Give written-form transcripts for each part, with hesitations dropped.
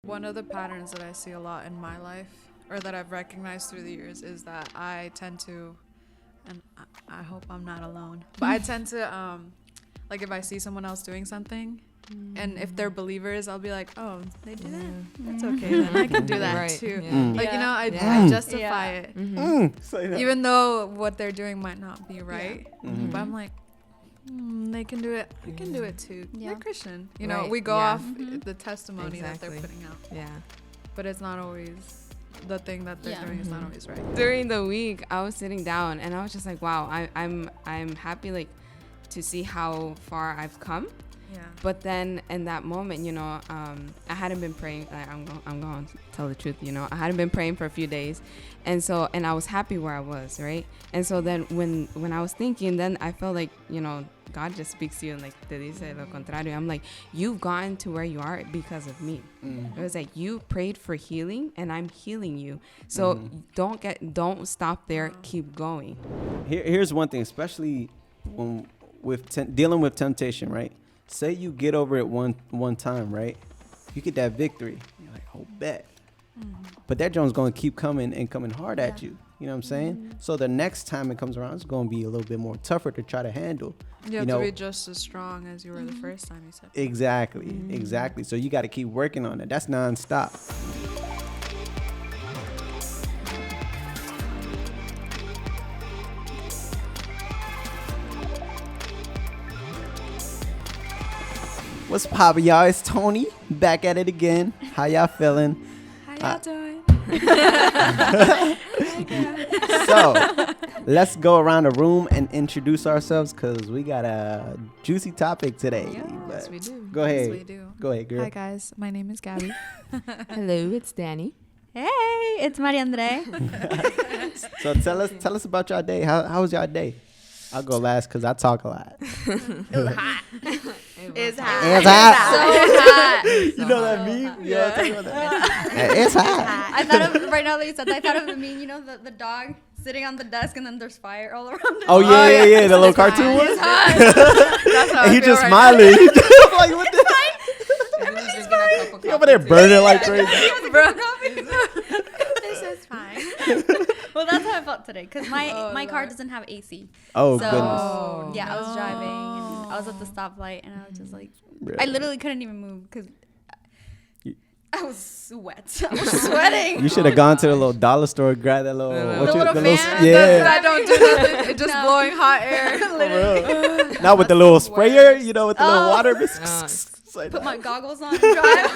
One of the patterns that I see a lot in my life, or that I've recognized through the years, is that I tend to, and I hope I'm not alone, but I tend to, like if I see someone else doing something, and if they're believers, I'll be like, oh, they do that? That's okay, then I can do that too. Like, you know, I justify it. Even though what they're doing might not be right, but I'm like, they can do it. I can do it too. They're Christian. You know, we go off the testimony that they're putting out. Yeah. But it's not always, the thing that they're doing is not always right. During the week, I was sitting down and I was just like, wow, I'm happy like to see how far I've come. Yeah. But then in that moment, you know, I hadn't been praying. I'm going to tell the truth, you know. I hadn't been praying for a few days. And I was happy where I was, right? And so then when I was thinking, then I felt like, you know, God just speaks to you and like, te dice lo contrario. I'm like, you've gotten to where you are because of me. It was like, you prayed for healing and I'm healing you. So don't stop there. Keep going. Here's one thing, especially when dealing with temptation, right? Say you get over it one time, right? You get that victory. You're like, oh, bet. But that Jones going to keep coming and coming hard at you. You know what I'm saying? So the next time it comes around, it's going to be a little bit more tougher to try to handle. You have to be just as strong as you were the first time you said that. Exactly. So you got to keep working on it. That's nonstop. What's poppin', y'all? It's Tony back at it again. How y'all feeling? How y'all doing? So let's go around the room and introduce ourselves because we got a juicy topic today. Yes, we do. Go ahead. Yes, we do. Go ahead, girl. Hi, guys. My name is Gabby. Hello, it's Danny. Hey, it's Maria Andre. So tell us about your day. How was your day? I'll go last because I talk a lot. It was hot. It's hot. So hot. You know that meme? Yeah. It's hot. I thought of, right now that you said that, I thought of the meme, you know, the dog sitting on the desk and then there's fire all around it. Oh, yeah. The little cartoon one? That's how And I he feel just right smiling. now. Like, what the? He over there burning like crazy. This is fine. Well, that's how I felt today because my car doesn't have AC. Oh, So, goodness. yeah, I was driving and I was at the stoplight and I was just like, I literally couldn't even move because I was wet. I was sweating. You should have gone to the little dollar store, grab that little, fan? yeah. I don't do nothing. It's just blowing hot air. Literally. Not with the little sprayer, you know, with the little water. Put my goggles on and drive.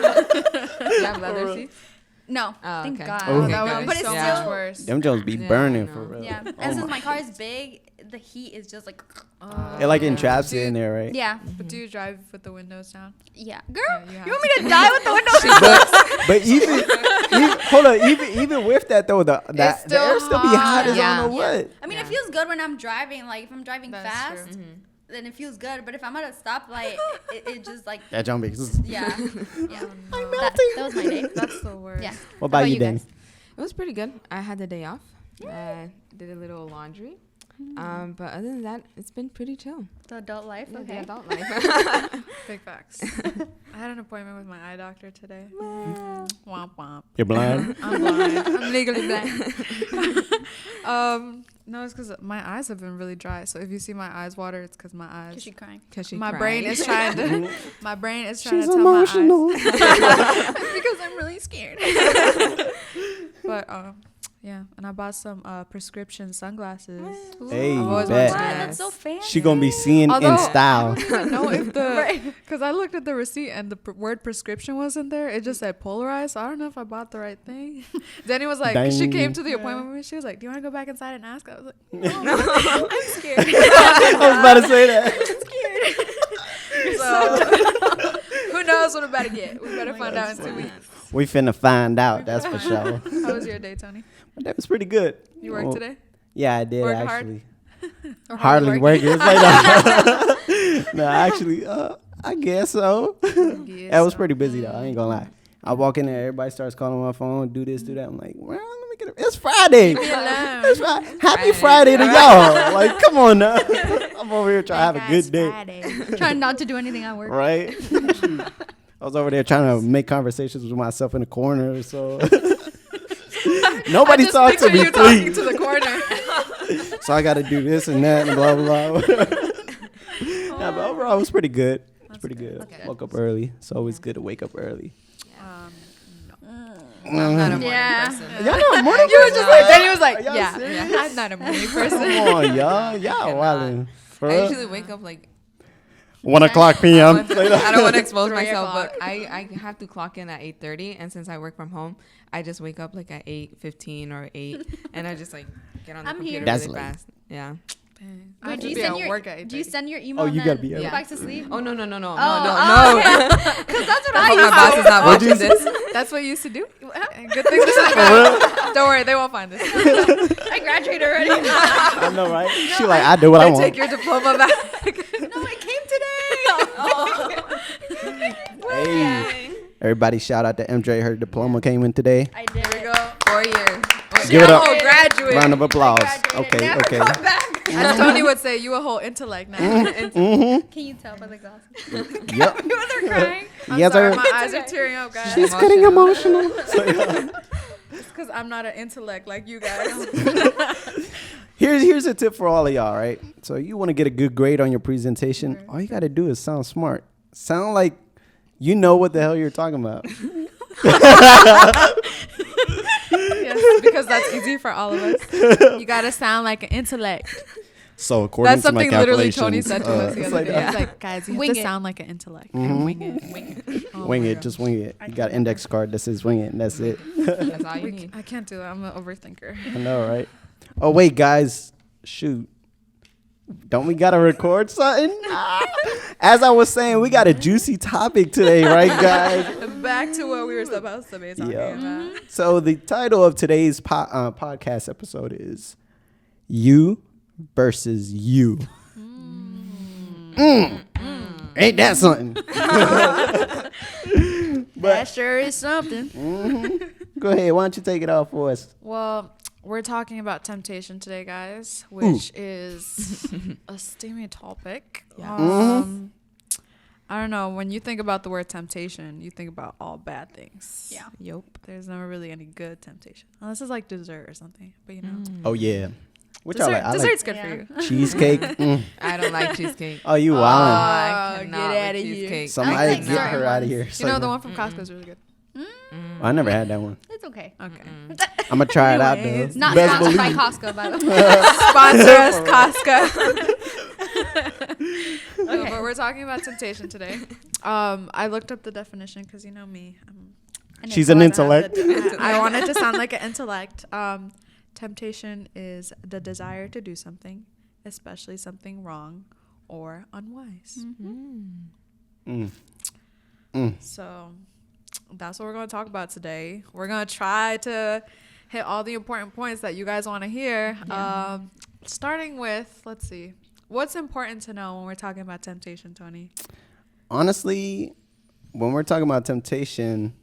You have leather seats? No, Oh, thank okay. God. Oh, That would be But it's so still much worse. Them Jones be burning for real. Yeah, Oh and since my my car is big, the heat is just like. It like entraps you in there, right? Yeah, But do you drive with the windows down? yeah, girl, Yeah, you want me to die with the windows? But even with that though, the still air still be hot as I don't know Yeah. what. I mean, it feels good when I'm driving. Like if I'm driving That's fast, true. then it feels good. But if I'm at a stoplight, it just like That jump be. yeah. No. That was my day. That's the worst. Yeah. What about you, Danny? guys? It was pretty good. I had the day off. Did a little laundry. But other than that, it's been pretty chill. The adult life. Yeah, Okay. the adult life. Big facts. I had an appointment with my eye doctor today. Womp womp. You're blind. I'm blind. I'm legally blind. No, it's because my eyes have been really dry. So if you see my eyes water, it's because my eyes. Cause she crying. Cause she My cried. brain is trying to. My brain is trying She's to tell emotional. my eyes. Because I'm really scared. But yeah, and I bought some prescription sunglasses. Hey, I've always bet. wanted to do Wow, that. that's so fancy. She gonna be seeing Although, in style. I don't even know if the Right. because I looked at the receipt and the word prescription wasn't there. It just said polarized. So I don't know if I bought the right thing. Danny was like, she Dang. came to the appointment with me. She was like, "Do you want to go back inside and ask?" I was like, "No, I'm scared." I was about to say that. So who knows what I'm about to get? We better find out in 2 weeks. We finna find out. That's for sure. How was your day, Tony? That was pretty good. You worked today? Yeah, I did Work hard? actually. Or Hardly work? working. It's like no, actually, I guess so. Yes, It was pretty busy though. I ain't gonna lie. I walk in there, everybody starts calling my phone, do this, do that. I'm like, well, let me get it. It's Friday. It's Friday. Happy Friday to y'all. Like, come on now. I'm over here trying to have a good day. Trying not to do anything at work. Right? I was over there trying to make conversations with myself in the corner. So nobody talked to me, you talking to the corner. So I got to do this and that and blah blah blah. Nah, but overall, it was pretty good. It's pretty good. Woke up early. It's always good to wake up early. I'm not a morning Yeah. person. Y'all not a morning You was just like, then he was like, Are y'all yeah, serious? I'm not a morning person. Come on, y'all. Y'all wildin'. For I real? usually wake up like 1 o'clock I p.m. don't want to expose 3 myself, but o'clock. I have to clock in at 8:30, and since I work from home, I just wake up like at 8:15 or 8, and I just like get on the I'm computer here. That's really late. fast. Yeah. I Wait, have do to you be send at your work at do you 8:30. send your email Oh, and you gotta then be at go work. back to sleep? Oh no. Oh, No. Because that's what I I hope used my boss is not What'd you watching this. That's what you used to do? Good thing this is about. Don't worry, they won't find this. I graduated already. I know, right? She like, I do what I They want. take your diploma back. No, it came today. Hey, everybody, shout out to MJ. Her diploma came in today. I did. There we go. 4 years. Give it up. Oh, graduate. Round of applause. graduated. Okay, Never okay. come back. As Tony would say, you a whole intellect now. Mm-hmm. Can you tell by the glasses? Yep. You were crying. I'm Yes, sorry, sir. my eyes are tearing up, guys. She's Getting emotional. It's because I'm not an intellect like you guys. Here's a tip for all of y'all, right? So you want to get a good grade on your presentation. All you got to do is sound smart. Sound like you know what the hell you're talking about. Yes, because that's easy for all of us. You gotta sound like an intellect. So according That's to my something literally calculations, Tony said to us the it's other like day. that. He's like, guys, you have Wing to it. sound like an intellect. Mhm. Wing it. Oh Wing my it, God. just wing it. You got an index card that says wing it, and that's it. That's all you need. I can't do it. I'm an overthinker. I know, right? Oh wait, guys, shoot. Don't we gotta record something? As I was saying, we got a juicy topic today, right, guys? Back to what we were supposed to be talking Yeah. about. So the title of today's podcast episode is "You versus You." Ain't that something? That sure is something. Go ahead. Why don't you take it off for us? Well, we're talking about temptation today, guys, which is a steamy topic. Yeah. I don't know. When you think about the word temptation, you think about all bad things. Yeah. Yup. There's never really any good temptation. Unless it's like dessert or something. But you know. Oh yeah. Which I Dessert, like. I dessert's like good for you. cheesecake. I don't like cheesecake. Oh, you wildin'. I Oh, cannot get with outta here. cheesecake. Somebody I like get certain her out of ones. here. You know, the one from Costco is really good. I never had that one. It's okay. Okay. I'm gonna try it out though. Anyways. Not Best sponsored by believe. Costco, by the way. Sponsor us, Costco. No, but we're talking about temptation today. I looked up the definition because you know me. She's an intellect. I wanted to sound like an intellect. Temptation is the desire to do something, especially something wrong or unwise. So that's what we're going to talk about today. We're going to try to hit all the important points that you guys want to hear. Starting with, let's see, what's important to know when we're talking about temptation, Tony? Honestly, when we're talking about temptation,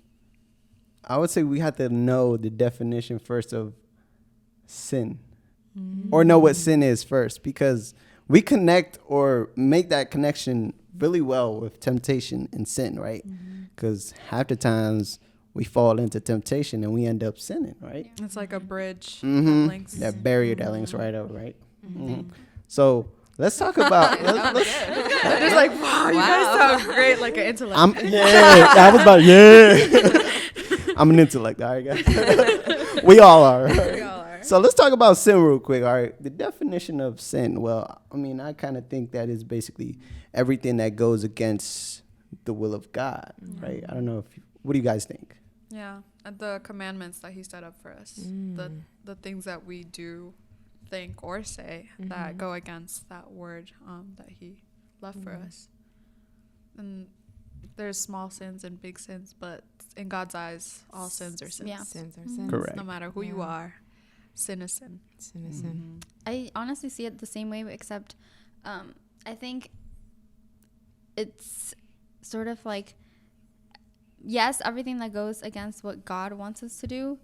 I would say we have to know the definition first of sin, or know what sin is first, because we connect or make that connection really well with temptation and sin, right? Because half the times we fall into temptation and we end up sinning, right? It's like a bridge that Mm-hmm. links. That barrier that links right up, right? So let's talk about. let's, I'm just like, wow, you guys sound great, like an intellect. I was about I'm an intellect, all right, guys. We all are. We all are. So let's talk about sin real quick. All right, the definition of sin. Well, I mean, I kind of think that is basically everything that goes against the will of God, right? I don't know what do you guys think? Yeah, and the commandments that he set up for us, the things that we do, think, or say that go against that word that he left for us. And there's small sins and big sins, but in God's eyes, all sins are sins. Yeah. Sins are sins. Correct. No matter who you are, sin is sin. Sin is sin. I honestly see it the same way, except I think it's sort of like, yes, everything that goes against what God wants us to do,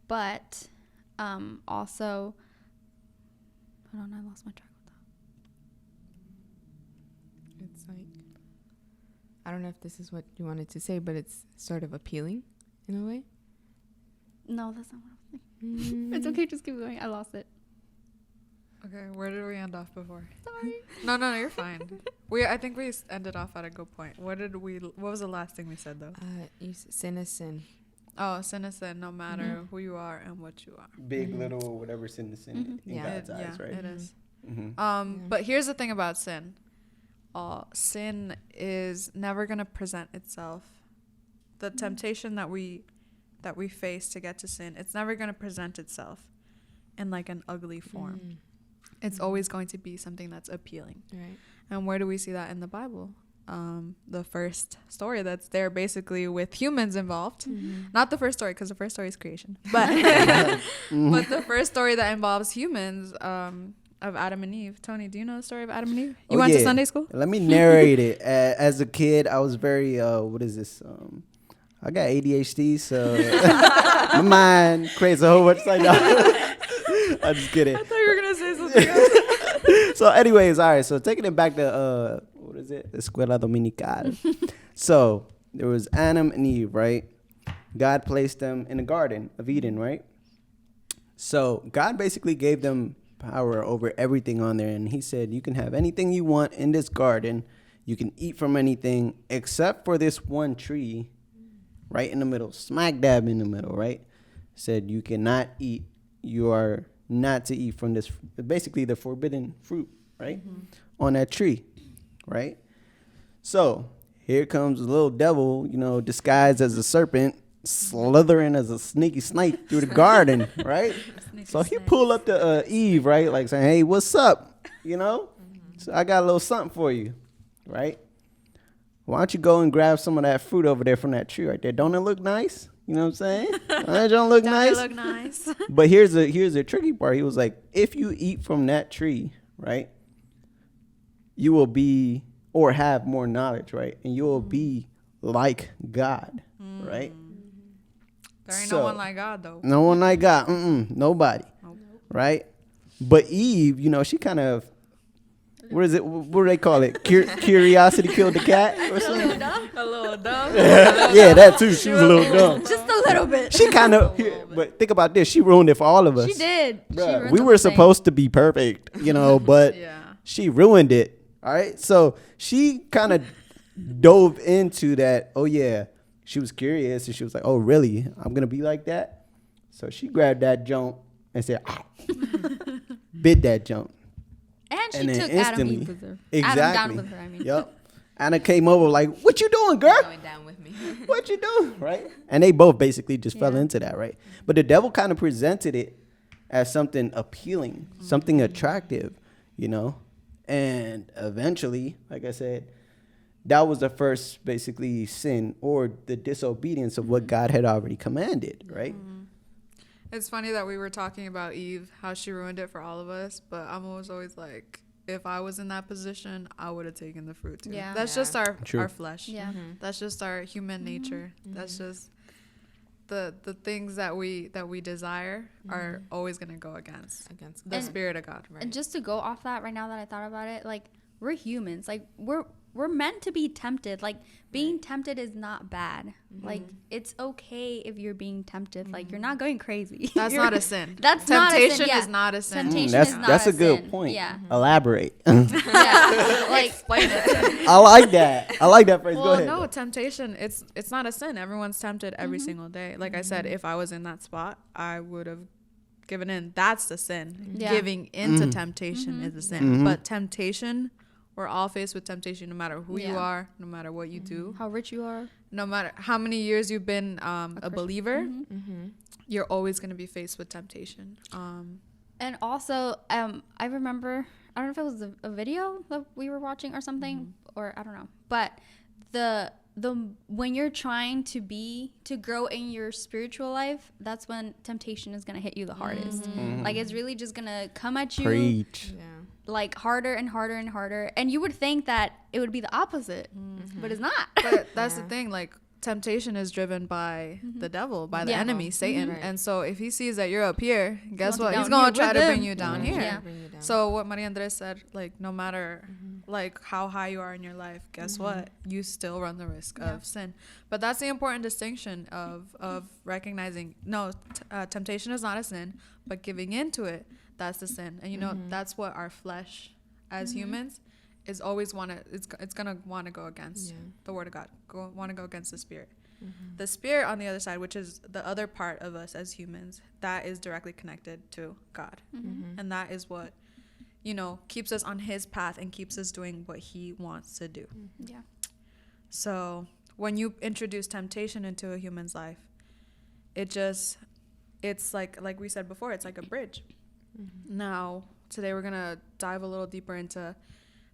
but also, hold on, I lost my track of thought. It's like I don't know if this is what you wanted to say, but it's sort of appealing in a way. No, that's not what I was thinking. It's okay, just keep going. I lost it. Okay, where did we end off before? Sorry. No, you're fine. I think we ended off at a good point. What was the last thing we said though? Sin is sin. Oh, sin is sin, no matter who you are and what you are. Big, little, whatever sin is sin in God's eyes, right? It is. Mm-hmm. But here's the thing about sin. Sin is never gonna present itself. The temptation that we face to get to sin, it's never gonna present itself in like an ugly form. It's always going to be something that's appealing. Right. And where do we see that in the Bible? The first story that's there basically with humans involved. Not the first story, because the first story is creation. But but the first story that involves humans of Adam and Eve. Tony, do you know the story of Adam and Eve? You went to Sunday school? Let me narrate it. As a kid, I was very, what is this? I got ADHD, so my mind creates a whole bunch of like, I'm just kidding. I thought you were going to say something else. So anyways, all right. So taking it back to, what is it? Escuela Dominical. So there was Adam and Eve, right? God placed them in the Garden of Eden, right? So God basically gave them power over everything on there. And he said, you can have anything you want in this garden. You can eat from anything except for this one tree right in the middle, smack dab in the middle, right? Said you cannot eat. You are not to eat from this, basically the forbidden fruit, right? On that tree, right? So here comes the little devil, disguised as a serpent, slithering as a sneaky snake through the garden, right? So he pulled up to Eve, right? Like saying, hey, what's up? So I got a little something for you, right? Why don't you go and grab some of that fruit over there from that tree right there? Don't it look nice? You know what I'm saying? That don't look nice. Don't it look nice? But here's the tricky part. He was like, if you eat from that tree, right, you will be or have more knowledge, right? And you will be like God, right? There ain't no one like God, though. No one like God. Nobody. Nope. Right? But Eve, she kind of, what is it? What do they call it? Curiosity killed the cat or something? A little dumb. Yeah, that too. She was a little dumb. Just a little bit. She kind of, but think about this. She ruined it for all of us. She did. Bruh, we were supposed to be perfect, but she ruined it. All right. So she kind of dove into that. Oh, yeah. She was curious and she was like, oh, really? I'm going to be like that? So she grabbed that junk and said, bit that junk. And she took Adam Eve with her. Exactly. Adam down with her, I mean. Yep. Anna came over like, what you doing, girl? Going down with me. What you doing? Right? And they both basically just fell into that, right? But the devil kind of presented it as something appealing, something attractive, And eventually, like I said, that was the first basically sin or the disobedience of what God had already commanded, right? It's funny that we were talking about Eve, how she ruined it for all of us, but I'm always like, if I was in that position, I would have taken the fruit too. Yeah. That's just our flesh. Yeah. That's just our human nature. That's just the things that we desire are always going to go against the Spirit of God. Right. And just to go off that right now that I thought about it, like, we're humans. Like, we're meant to be tempted. Like, being tempted is not bad. Like, it's okay if you're being tempted. Like, you're not going crazy. That's not a sin. That's Temptation not a sin. is not a sin. Temptation is not that's a good sin. point. Yeah. Elaborate. Yeah. Like, Explain it. I like that. I like that phrase. Go Well, ahead. no, temptation, it's not a sin. Everyone's tempted every single day. Like I said, if I was in that spot, I would have given in. That's the sin. Yeah. Giving into temptation is the sin. But temptation, we're all faced with temptation no matter who you are, no matter what you do. how rich you are. No matter how many years you've been a believer, you're always going to be faced with temptation. And also, I remember, I don't know if it was a video that we were watching or something, or I don't know. But the when you're trying to grow in your spiritual life, that's when temptation is gonna hit you the hardest. Like, it's really just gonna come at you. Preach. Yeah. Like, harder and harder and harder. And you would think that it would be the opposite, but it's not. But that's the thing, like, temptation is driven by the devil, by the enemy, Satan. Right. And so if he sees that you're up here, guess what? down He's going here to try with to them. bring you down here. Yeah. Bring you down. So what Maria Andres said, like, no matter like how high you are in your life, guess what? You still run the risk of sin. But that's the important distinction of recognizing, temptation is not a sin, but giving into it, that's the sin. And, you know, that's what our flesh as humans is always it's going to want to go against the word of God, want to go against the spirit. The spirit on the other side, which is the other part of us as humans, that is directly connected to God. And that is what, you know, keeps us on his path and keeps us doing what he wants to do. Yeah. So when you introduce temptation into a human's life, it's like we said before, it's like a bridge. Now, today we're going to dive a little deeper into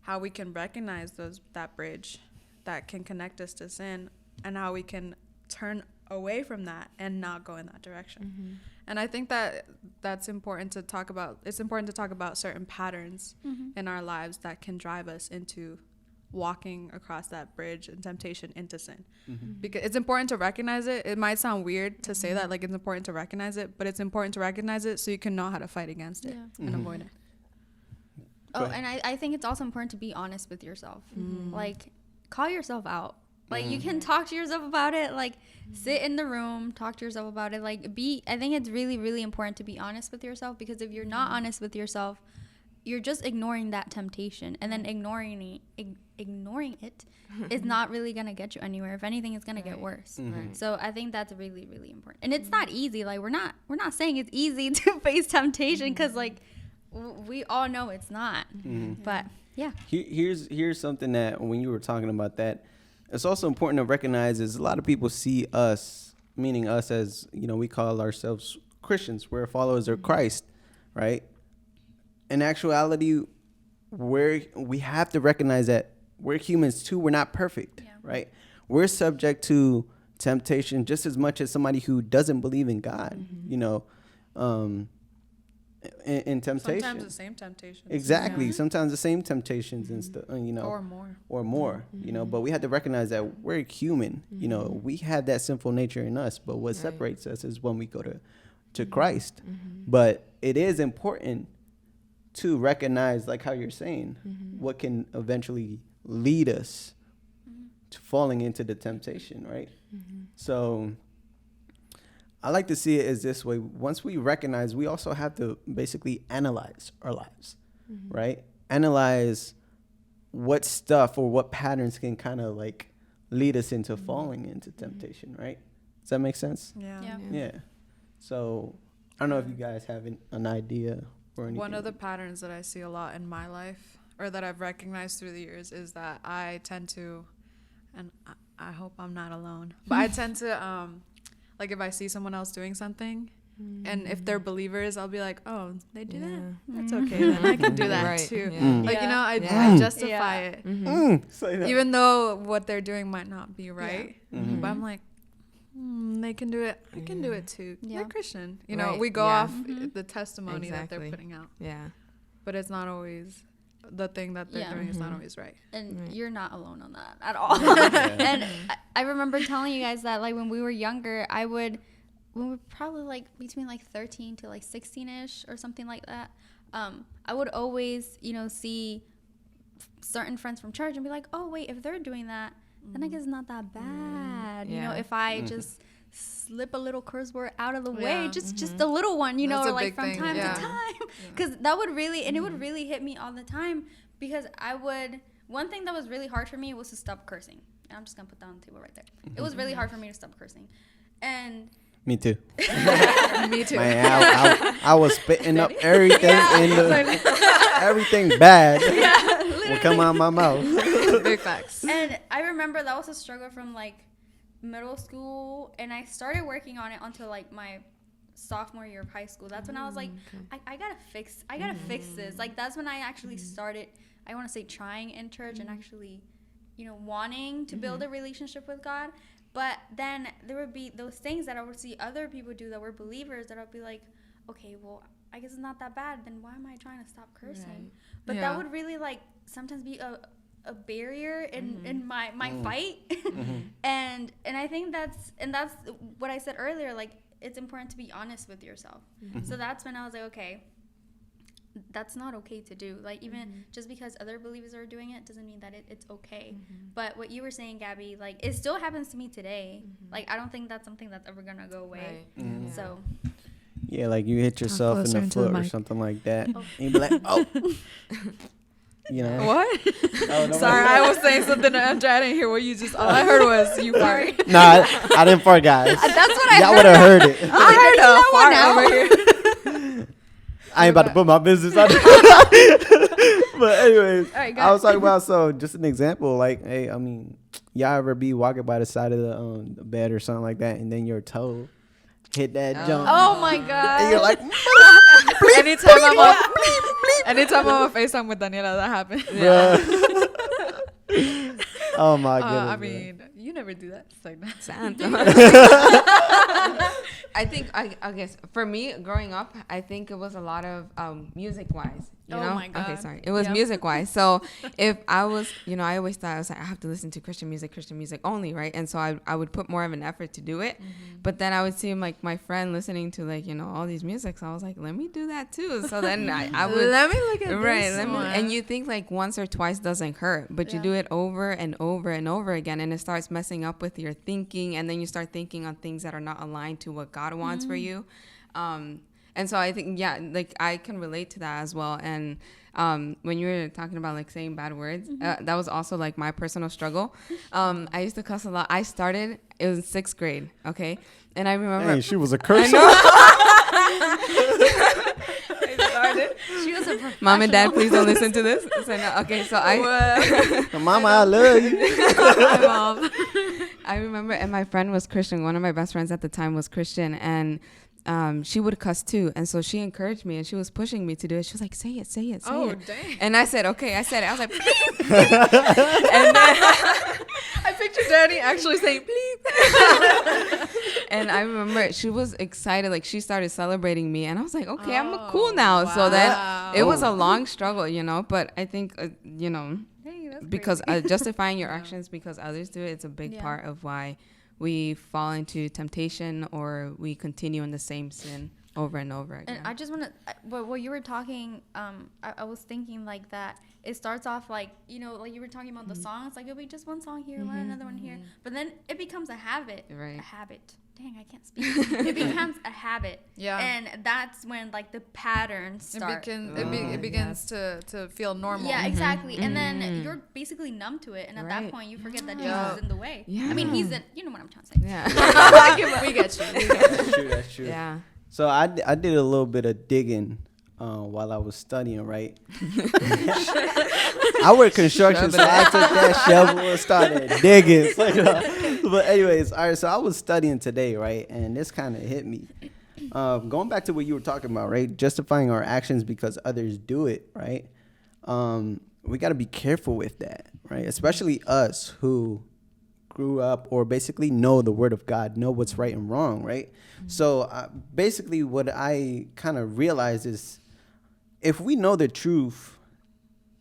how we can recognize that bridge that can connect us to sin, and how we can turn away from that and not go in that direction. And I think that's important to talk about. It's important to talk about certain patterns in our lives that can drive us into walking across that bridge and temptation into sin. Because it's important to recognize it. It might sound weird to say that, like it's important to recognize it, but it's important to recognize it so you can know how to fight against it and avoid it. Oh, and I think it's also important to be honest with yourself. Like, call yourself out. Like, you can talk to yourself about it. Like, sit in the room, talk to yourself about it. Like, I think it's really, really important to be honest with yourself, because if you're not honest with yourself, you're just ignoring that temptation. And then ignoring it is not really going to get you anywhere. If anything, it's going to get worse. So I think that's really, really important. And it's not easy. Like, we're not saying it's easy to face temptation, because, like, we all know it's not. But, yeah. Here's something that when you were talking about that, it's also important to recognize is a lot of people see us, meaning us as, you know, we call ourselves Christians. We're followers of Christ, right? In actuality, we have to recognize that we're humans too. We're not perfect, right? We're subject to temptation just as much as somebody who doesn't believe in God, you know, in temptation. Sometimes the same temptations. Exactly. Sometimes the same temptations and stuff, you know. Or more, you know. But we have to recognize that we're human. You know, we have that sinful nature in us. But what separates us is when we go to Christ. But it is important to recognize, like how you're saying, what can eventually lead us to falling into the temptation, right? So I like to see it as this way. Once we recognize, we also have to basically analyze our lives, right? Analyze what stuff or what patterns can kind of like lead us into falling into temptation, right? Does that make sense? Yeah. So I don't know if you guys have an idea or anything. One of the patterns that I see a lot in my life, or that I've recognized through the years, is that I tend to, and I hope I'm not alone, but I tend to, like if I see someone else doing something, and if they're believers, I'll be like, oh, they do that? That's okay, then I can do that too. Like, you know, I justify it. Even though what they're doing might not be right. But I'm like, they can do it. I can do it too. They're Christian. You know, we go off the testimony that they're putting out. But it's not always, the thing that they're doing is not always right. And you're not alone on that at all. And I remember telling you guys that, like, when we were younger, when we were probably like between like 13 to like 16ish or something like that, I would always, you know, see certain friends from church and be like, oh wait, if they're doing that, then I guess it's not that bad. You know, if I just slip a little curse word out of the way, just a little one, you know, or like from time to time, because that would really, and it would really hit me all the time, because one thing that was really hard for me was to stop cursing. And I'm just gonna put that on the table right there. It was really hard for me to stop cursing. And me too. Me too. Man, I was spitting up everything everything bad will come out of my mouth. Big facts. And I remember that was a struggle from like middle school, and I started working on it until like my sophomore year of high school. That's when I was like, I gotta fix this. Like, that's when I actually started, I want to say, trying in church and actually, you know, wanting to build a relationship with God. But then there would be those things that I would see other people do that were believers, that I'd be like, okay, well, I guess it's not that bad, then why am I trying to stop cursing? But that would really like sometimes be a barrier in my fight. and I think that's what I said earlier, like, it's important to be honest with yourself. So that's when I was like, okay, that's not okay to do. Like, even just because other believers are doing it doesn't mean that it's okay. But what you were saying, Gabby, like, it still happens to me today. Like, I don't think that's something that's ever gonna go away. Right. So Yeah, like you hit yourself in closer the into the foot or mic. something like that. And you be like, oh. You know? What? Oh, no, Sorry, I was saying something to MJ. I didn't hear what you just. All I heard was you fart. No, I didn't fart, guys. that's what I Y'all heard. would have heard it. I heard a fart over here. I ain't about to put my business out there. But anyways, All right, go I was talking about, so just an example, like, hey, I mean, y'all ever be walking by the side of the bed or something like that, and then your toe hit that jump, Oh my god. and you're like, anytime I'm on FaceTime with Daniela, that happens. bruh. Oh my goodness. I bruh. mean, you never do that. It's like that. Santa. I think I guess for me growing up, I think it was a lot of music wise. You Oh know? my God. Okay, sorry. It was Yep. music wise. So if I was, I always thought I was like, I have to listen to Christian music only, right? And so I would put more of an effort to do it. But then I would see like my friend listening to like, all these music. So I was like, let me do that too. So then I would. Let me look at Right, this one. and you think like once or twice doesn't hurt, but you Yeah. do it over and over and over again, and it starts messing up with your thinking, and then you start thinking on things that are not aligned to what God wants for you. And so I think, like I can relate to that as well. And when you were talking about like saying bad words, that was also like my personal struggle. I used to cuss a lot. It was in 6th grade, okay? And I remember. Dang, she was a cursor. She was a Mom and Dad, please don't listen to this. So, no, okay, so Mama, I love you. My mom. I remember, and my friend was Christian. One of my best friends at the time was Christian, and she would cuss too. And so she encouraged me, and she was pushing me to do it. She was like, say it, say it, say Oh, it. dang. And I said, okay. I said it. I was like, please. And then I picture Danny actually saying, please. and I remember she was excited. Like, she started celebrating me. And I was like, okay, I'm Oh, cool now. So then wow. it was a long struggle, but I think, Hey, that's because justifying your actions because others do it, it's a big Yeah. part of why we fall into temptation or we continue in the same sin over and over again. And I just want to, what you were talking, I was thinking like that. It starts off like, like you were talking about the songs, like it'll be just one song here, one another one here. But then it becomes a habit. Right. A habit. Dang, I can't speak. It becomes a habit. Yeah. And that's when like the patterns start. It begins to feel normal. Yeah, exactly. And then you're basically numb to it. And at that Right. point, you forget that Yeah. Jesus is in the way. Yeah. I mean, he's in, you know what I'm trying to say. Yeah. We get you. That's true. That's true. Yeah. So I did a little bit of digging while I was studying, right? I work construction, so I took that shovel and started digging. So, but anyways, all right, so I was studying today, right? And this kind of hit me. Going back to what you were talking about, right? Justifying our actions because others do it, right? We got to be careful with that, right? Especially us who grew up or basically know the word of God, know what's right and wrong, right? So basically what I kind of realized is if we know the truth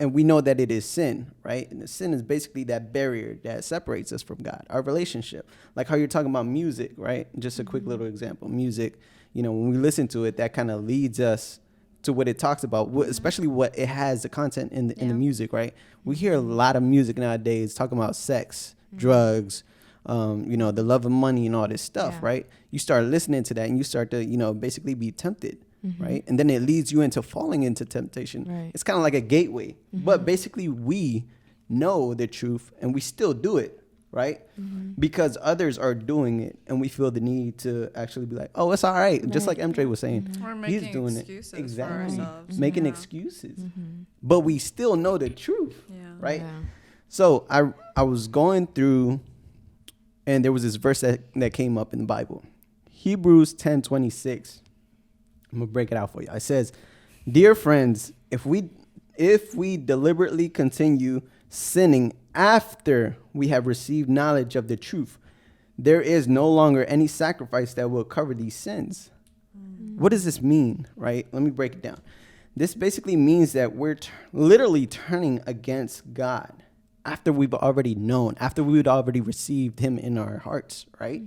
and we know that it is sin, right? And the sin is basically that barrier that separates us from God, our relationship. Like how you're talking about music, right? Just a quick little example. Music, when we listen to it, that kind of leads us to what it talks about, especially what it has, the content in the music, right? We hear a lot of music nowadays talking about sex, drugs, the love of money and all this stuff, right? You start listening to that and you start to, basically be tempted, right? And then it leads you into falling into temptation. Right. It's kind of like a gateway, but basically we know the truth and we still do it, right? Because others are doing it and we feel the need to actually be like, oh, it's all right. Just like MJ was saying, We're he's making doing excuses it. Exactly. for ourselves. Making excuses. But we still know the truth, Yeah. right? Yeah. So I was going through, and there was this verse that came up in the Bible, Hebrews 10:26. I'm gonna break it out for you. It says, "Dear friends, if we deliberately continue sinning after we have received knowledge of the truth, there is no longer any sacrifice that will cover these sins." What does this mean, right? Let me break it down. This basically means that we're literally turning against God after we've already known, after we'd already received him in our hearts, right?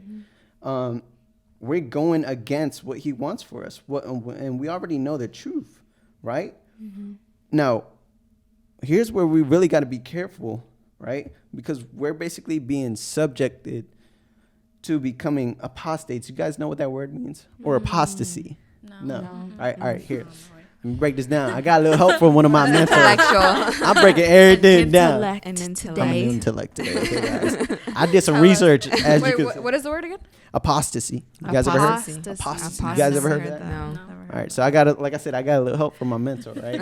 We're going against what he wants for us, and we already know the truth, right? Now, here's where we really got to be careful, right? Because we're basically being subjected to becoming apostates. You guys know what that word means? Or apostasy? No. All right, here. Let me break this down. I got a little help from one of my mentors. I'm breaking everything down. And I'm an intellect today, okay, guys. I did some research. As Wait, you can see. what is the word again? Apostasy. You guys ever heard? Apostasy. Apostasy. You guys ever heard that? No. All right, so I got like I said, I got a little help from my mentor, right?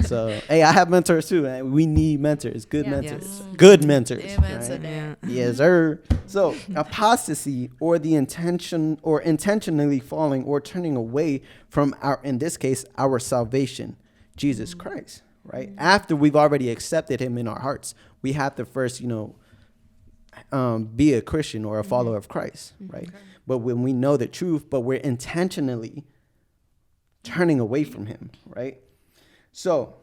So, hey, I have mentors too. And we need mentors, good mentors, good mentors. Amen. Right? Yeah. Yes, sir. So, apostasy, or the intention, or intentionally falling or turning away from our, in this case, our salvation, Jesus Christ, right? After we've already accepted Him in our hearts, we have to first, be a Christian or a follower of Christ, right? Okay. But when we know the truth, but we're intentionally turning away from Him, right? So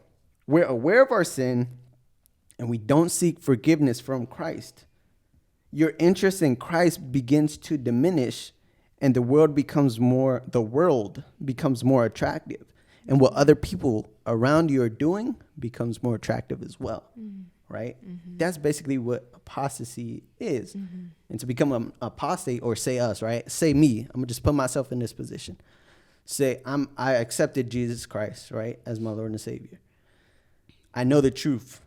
we're aware of our sin and we don't seek forgiveness from Christ. Your interest in Christ begins to diminish, and the world becomes more attractive. And what other people around you are doing becomes more attractive as well, right? That's basically what apostasy is. And to become an apostate, or say us, right? Say me, I'm gonna just put myself in this position. Say I accepted Jesus Christ, right, as my Lord and Savior. I know the truth,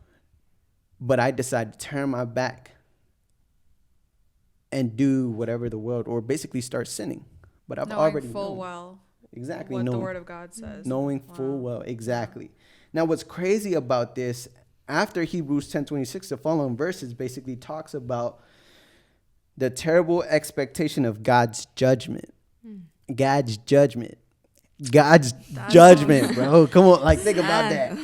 but I decide to turn my back and do whatever the world, or basically start sinning. But I've already full known. well Exactly. what the Word of God says. Knowing full well. Exactly. Now, what's crazy about this, after Hebrews 10:26, the following verses basically talks about the terrible expectation of God's judgment. God's judgment. God's judgment, bro. Come on. Like, think about that.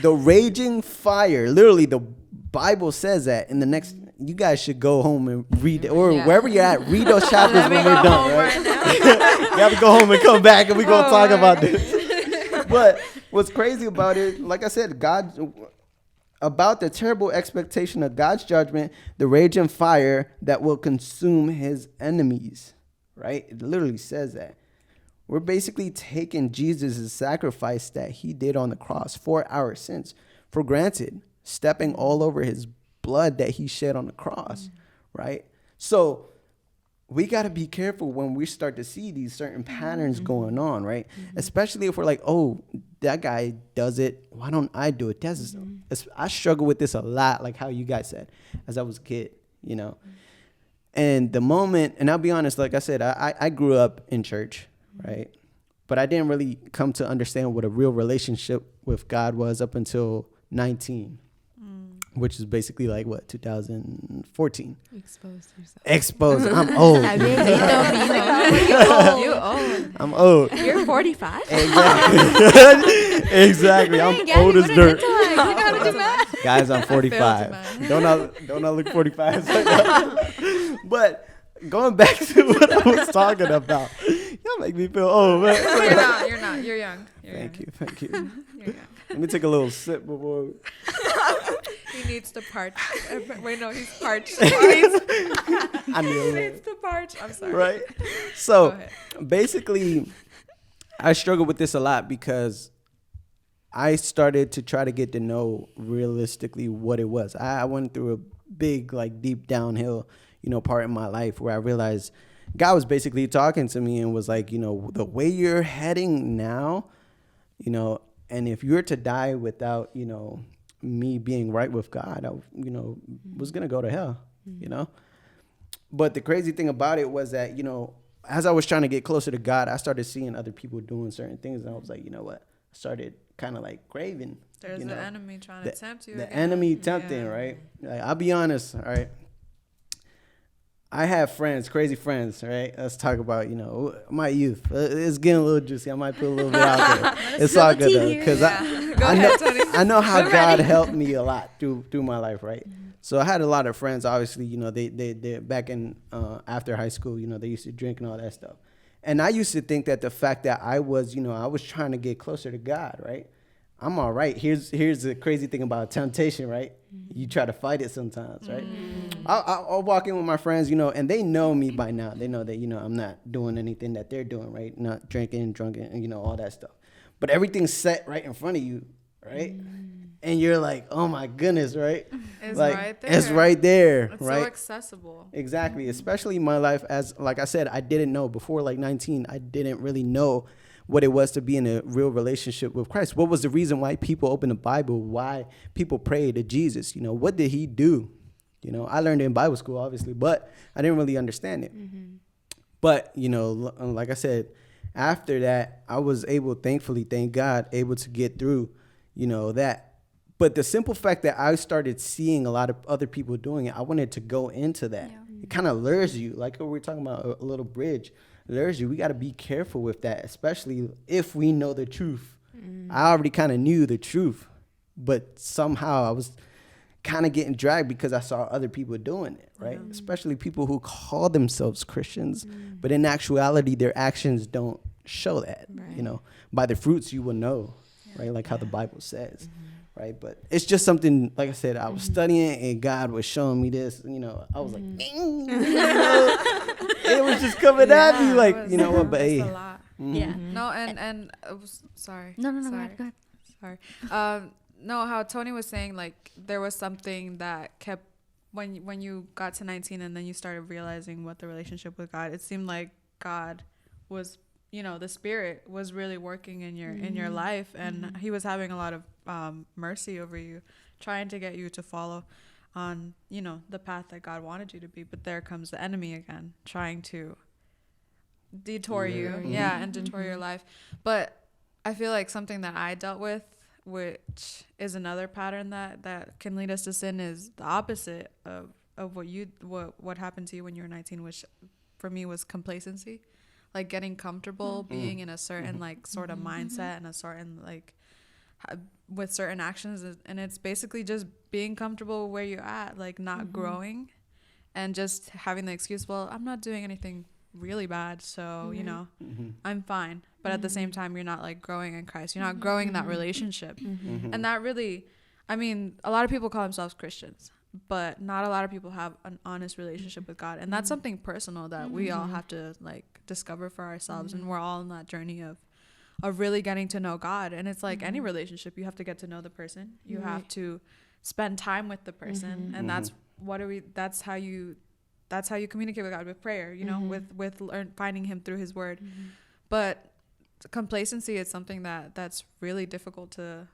The raging fire. Literally, the Bible says that in the next... You guys should go home and read it, or wherever you're at, read those chapters when we're done, right? You have to go home and come back, and we're going to talk about this. But what's crazy about it, like I said, about the terrible expectation of God's judgment, the raging fire that will consume His enemies, right? It literally says that. We're basically taking Jesus' sacrifice that He did on the cross for our sins for granted, stepping all over His blood that He shed on the cross, right? So we got to be careful when we start to see these certain patterns going on, right? Especially if we're like, oh, that guy does it, why don't I do it? I struggle with this a lot, like how you guys said, as I was a kid, and the moment, and I'll be honest, like I said, I grew up in church, right? But I didn't really come to understand what a real relationship with God was up until 19. Which is basically like, what, 2014? Exposed. I'm old. You old. I'm old. You're 45. Exactly. Exactly. I'm old as dirt. Guys, I'm 45. Don't I look 45? But going back to what I was talking about, y'all make me feel old, man. You're not. You're young. Thank you. You're young. Let me take a little sip before. He needs to parch. Wait, no, he's parched. I knew He needs to parch. I'm sorry. Right? So basically, I struggle with this a lot because I started to try to get to know realistically what it was. I went through a big, like, deep downhill, part in my life where I realized God was basically talking to me and was like, the way you're heading now, and if you were to die without, me being right with God, I, was going to go to hell, But the crazy thing about it was that, as I was trying to get closer to God, I started seeing other people doing certain things. And I was like, you know what? I started kind of like craving. There's the enemy trying to tempt you. The enemy tempting, right? Like, I'll be honest, all right? I have friends, crazy friends, right? Let's talk about, my youth. It's getting a little juicy. I might put a little bit out there. It's all good, though, because I know how God helped me a lot through my life, right? So I had a lot of friends, obviously, they back in after high school, they used to drink and all that stuff. And I used to think that the fact that I was trying to get closer to God, right? I'm all right. Here's the crazy thing about temptation, right? You try to fight it sometimes, right? I'll walk in with my friends, and they know me by now. They know that, I'm not doing anything that they're doing, right? Not drinking, drunken, and, all that stuff. but everything's set right in front of you, right? And you're like, oh my goodness, right? It's like, right there. It's right there, It's right? so accessible. Exactly. Especially my life, as like I said, I didn't know before like 19. I didn't really know what it was to be in a real relationship with Christ. What was the reason why people open the Bible? Why people pray to Jesus? You know, what did he do? You know, I learned it in Bible school, obviously, but I didn't really understand it. But, you know, like I said, after that, I was able, thankfully, thank God, able to get through, you know, that. But the simple fact that I started seeing a lot of other people doing it, I wanted to go into that. Yeah. It kind of lures you, like we were talking about a little bridge, lures you. We got to be careful with that, especially if we know the truth. I already kind of knew the truth, but somehow I was kind of getting dragged because I saw other people doing it, right? Especially people who call themselves Christians, but in actuality, their actions don't show that. Right. You know, by the fruits you will know, right? Like how the Bible says. Right, but it's just something, like I said, I was studying and God was showing me this, you know, I was like, you know, it was just coming at me like, you know what, but hey. A lot. Yeah. No, and sorry. No, go Sorry. ahead, go ahead. Sorry. No, how Tony was saying, like, there was something that kept, when you got to 19 and then you started realizing what the relationship with God, it seemed like God was, you know, the Spirit was really working in your life, and he was having a lot of mercy over you, trying to get you to follow on, you know, the path that God wanted you to be. But there comes the enemy again, trying to detour you, and detour your life. But I feel like something that I dealt with, which is another pattern that can lead us to sin, is the opposite of what happened to you when you were 19, which for me was complacency, like getting comfortable being in a certain like sort of mindset and a certain like with certain actions, and it's basically just being comfortable where you're at, like not growing, and just having the excuse, well, I'm not doing anything really bad, so you know, I'm fine. But at the same time, you're not like growing in Christ, you're not growing in that relationship. And that really, I mean, a lot of people call themselves Christians, but not a lot of people have an honest relationship with God, and that's something personal that we all have to like discover for ourselves. And we're all on that journey of really getting to know God. And it's like any relationship, you have to get to know the person, you have to spend time with the person, and that's how you communicate with God, with prayer, you know, with finding him through his word. But complacency is something that's really difficult to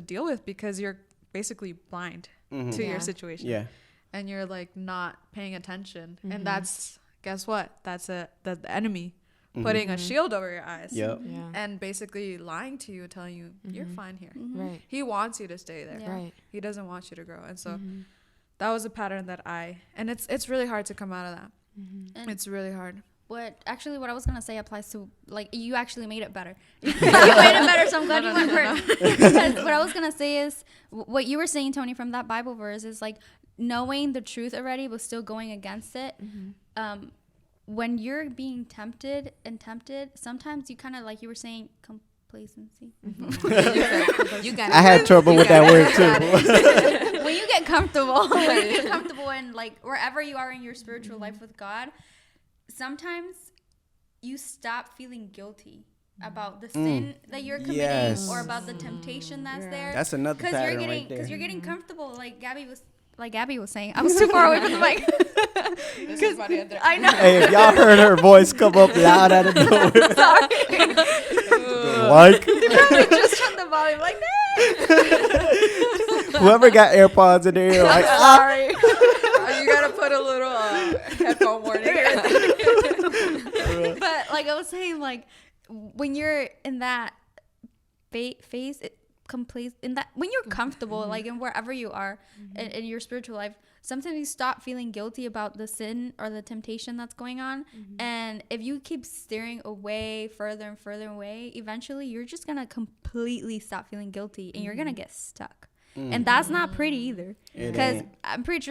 deal with, because you're basically blind to your situation, and you're like not paying attention, and that's, guess what, that's the enemy putting a shield over your eyes, and basically lying to you, telling you you're fine here. Right. He wants you to stay there. Right. He doesn't want you to grow. And so that was a pattern that and it's really hard to come out of that. And It's really hard. what I was gonna say applies to, like, you actually made it better. You made it better, so I'm glad you went first. Because what I was gonna say is what you were saying, Tony, from that Bible verse is like knowing the truth already but still going against it. When you're being tempted, sometimes you kind of, like you were saying, complacency. You got it. I had trouble with that word too. When you get comfortable in like wherever you are in your spiritual life with God, sometimes you stop feeling guilty about the sin that you're committing or about the temptation that's there. That's another pattern right there. Because you're getting comfortable, like Gabby was saying. I was too far away from the mic. This is funny. I know. Hey, if y'all heard her voice come up loud out of nowhere, Sorry. like Just turn the volume like that. whoever got AirPods in their ear, like, Sorry. You gotta put a little headphone warning here. But like I was saying, like when you're in that phase, when you're comfortable, like in wherever you are in your spiritual life, sometimes you stop feeling guilty about the sin or the temptation that's going on. And if you keep steering away further and further away, eventually you're just gonna completely stop feeling guilty, and you're gonna get stuck. And that's not pretty either, because I'm pretty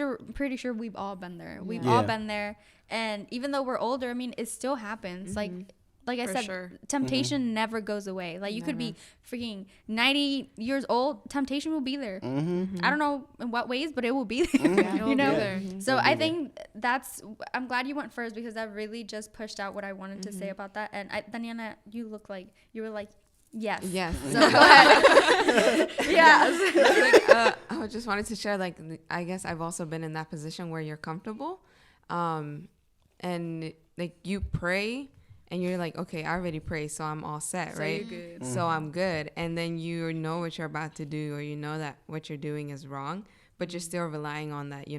sure we've all been there. We've all been there, and even though we're older, I mean, it still happens. Like I For said, sure. temptation never goes away. Like you could be freaking 90 years old, temptation will be there. I don't know in what ways, but it will be there. You know. There. So I think I'm glad you went first, because that really just pushed out what I wanted to say about that. And Daniela, you look like you were like Yes. Yes. So go ahead. Yes. I just wanted to share, like, I guess I've also been in that position where you're comfortable, and like you pray and you're like, okay, I already prayed, so I'm all set, So right? you're good. So I'm good. And then you know what you're about to do, or you know that what you're doing is wrong, but you're still relying on that,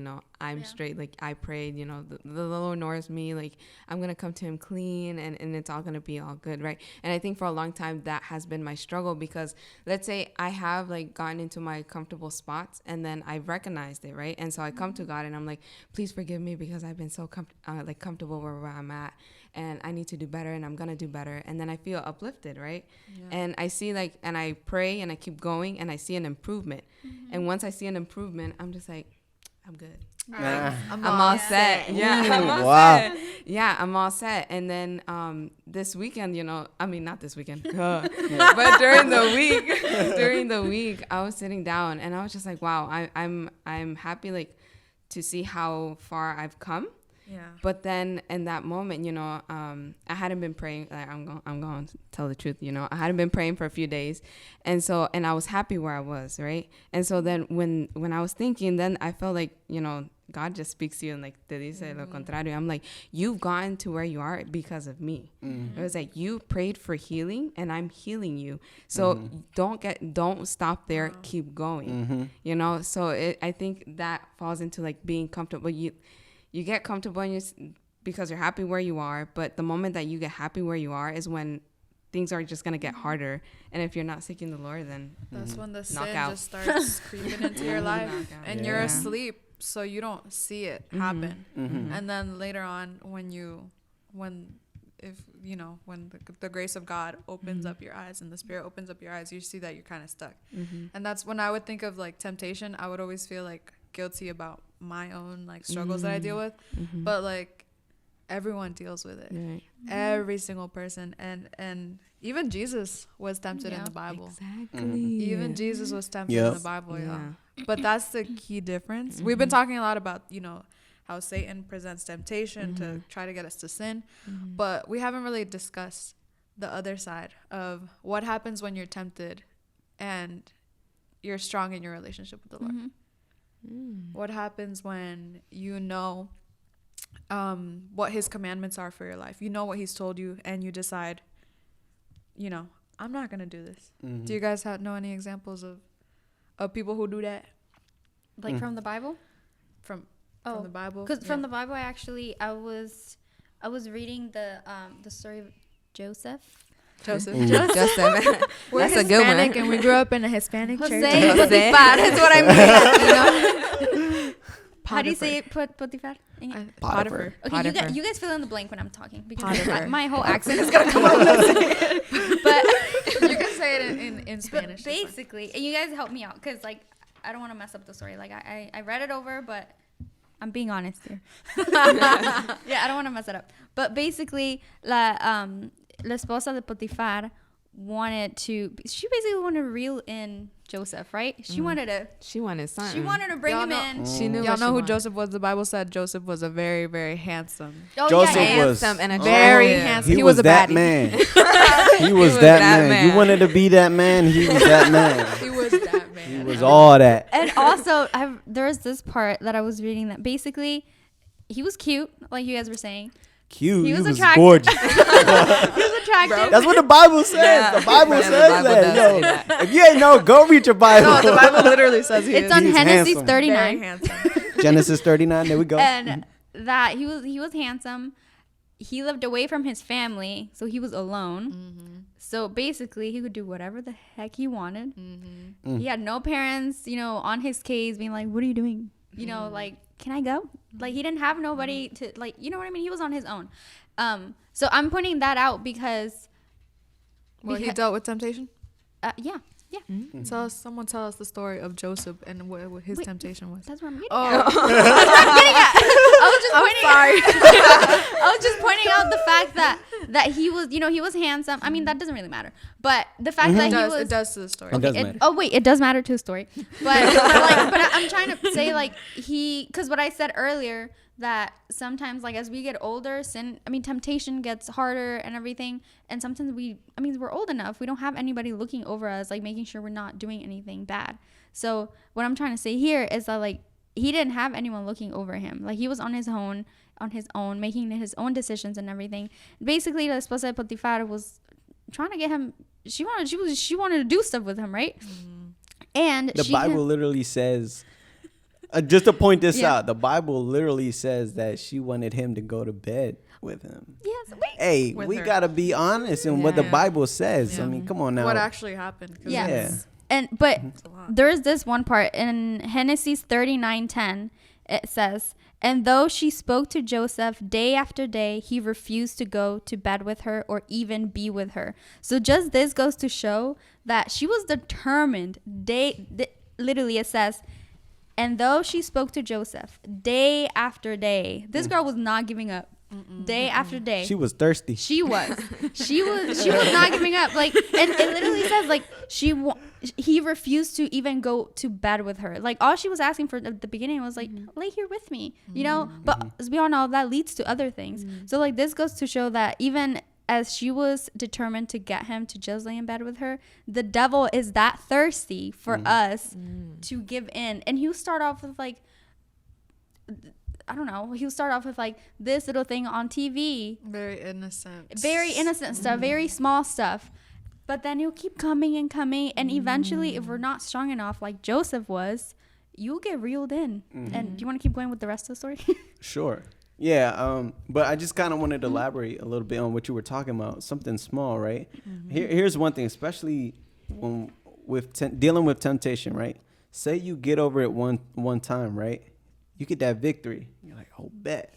I'm straight. Like, I prayed, the Lord knows me. Like, I'm going to come to him clean, and it's all going to be all good, right? And I think for a long time that has been my struggle, because let's say I have, like, gotten into my comfortable spots, and then I've recognized it, right? And so I come to God, and I'm like, please forgive me, because I've been so comfortable where I'm at, and I need to do better, and I'm going to do better. And then I feel uplifted, right? Yeah. And I see, like, and I pray, and I keep going, and I see an improvement. And once I see an improvement, I'm just like, I'm good. I'm all set. Yeah, I'm all set. Yeah, I'm all set. And then this weekend, not this weekend, but during the week, I was sitting down, and I was just like, wow, I'm happy, like, to see how far I've come. Yeah. But then in that moment, I hadn't been praying. Like, I'm going to tell the truth. I hadn't been praying for a few days, and I was happy where I was, right? And so then when I was thinking, then I felt like, God just speaks to you and, like, te dice lo contrario. I'm like, you've gotten to where you are because of me. It was like, you prayed for healing, and I'm healing you. So don't stop there. Keep going. So I think that falls into, like, being comfortable. You get comfortable because you're happy where you are, but the moment that you get happy where you are is when things are just going to get harder. And if you're not seeking the Lord, then that's when the sin knockout. just starts creeping into your life, and you're asleep, so you don't see it happen. And then later on, when the grace of God opens up your eyes, and the Spirit opens up your eyes, you see that you're kind of stuck. And that's when I would think of, like, temptation. I would always feel, like, guilty about my own, like, struggles that I deal with, but, like, everyone deals with it. Right. Every single person, and even Jesus was tempted in the Bible. Exactly. Even Jesus was tempted in the Bible. But that's the key difference. We've been talking a lot about, how Satan presents temptation to try to get us to sin, but we haven't really discussed the other side of what happens when you're tempted and you're strong in your relationship with the Lord. What happens when what his commandments are for your life? You know what he's told you, and you decide, I'm not going to do this. Do you guys know any examples of people who do that? Like from the Bible? From the Bible? Because from the Bible, I was reading the story of Joseph. Joseph. We're That's Hispanic, a good one. And we grew up in a Hispanic church. Jose. That's what I mean. How do you say it? Potiphar? Potiphar. Okay, you guys fill in the blank when I'm talking, because my whole accent is gonna come out. But you can say it in Spanish. Basically, and you guys help me out, because, like, I don't want to mess up the story. Like, I read it over, but I'm being honest here. Yeah, I don't want to mess it up. But basically, la esposa de Potifar she basically wanted to reel in Joseph, right? She wanted something. She wanted to bring him in. She knew. Y'all know who Joseph was? The Bible said Joseph was a very, very handsome. Joseph was handsome and very handsome. He was a that baddie. man. He was that man. You wanted to be that man. He was that man. He was that man. He was all that. And also, there's this part that I was reading that basically he was cute, like you guys were saying. Cute. He was attractive. Gorgeous. He was attractive. That's what the Bible says. Yeah. The Bible says that. Yo, if you ain't know, go read your Bible. No, the Bible literally says it's on Genesis 39. Very handsome. Genesis 39. There we go. And that he was handsome. He lived away from his family, so he was alone. So basically, he could do whatever the heck he wanted. He had no parents, on his case being like, "What are you doing?" Like, can I go? Like, he didn't have nobody to, like, you know what I mean? He was on his own. So I'm pointing that out because he dealt with temptation? Yeah. Someone tell us the story of Joseph and what his temptation was. That's what I'm getting at. That's what I'm getting at. I was just pointing out the fact that he was, he was handsome. I mean, that doesn't really matter. But the fact that it does to the story. It does matter. Oh, wait, it does matter to the story. But I'm trying to say, like, because what I said earlier, that sometimes, like, as we get older, temptation gets harder and everything. And sometimes we're old enough. We don't have anybody looking over us, like, making sure we're not doing anything bad. So what I'm trying to say here is that, like, he didn't have anyone looking over him. Like, he was on his own, making his own decisions and everything. Basically, la esposa de Potifar was trying to get him. She wanted to do stuff with him, right? And the Bible literally says, just to point this out, the Bible literally says that she wanted him to go to bed with him. Yes. Hey, we got to be honest in what the Bible says. I mean, come on now. What actually happened? Yes. But there is this one part in Genesis 39:10. It says, "And though she spoke to Joseph day after day, he refused to go to bed with her or even be with her." So just this goes to show that she was determined. Literally, it says, "And though she spoke to Joseph day after day," this girl was not giving up. Day after day. She was thirsty. She was not giving up. Like, and it literally says, like, he refused to even go to bed with her. Like, all she was asking for at the beginning was, like, lay here with me, you know? But as we all know, that leads to other things. So, like, this goes to show that even as she was determined to get him to just lay in bed with her, the devil is that thirsty for us to give in. And he'll start off with, like, I don't know. He'll start off with, like, this little thing on TV. Very innocent stuff, very small stuff. But then he'll keep coming and coming. And eventually, if we're not strong enough, like Joseph was, you'll get reeled in. And do you want to keep going with the rest of the story? Sure. Yeah. But I just kind of wanted to elaborate a little bit on what you were talking about. Something small, right? Here's one thing, especially when dealing with temptation, right? Say you get over it one time, right? You get that victory. You're like, oh, bet.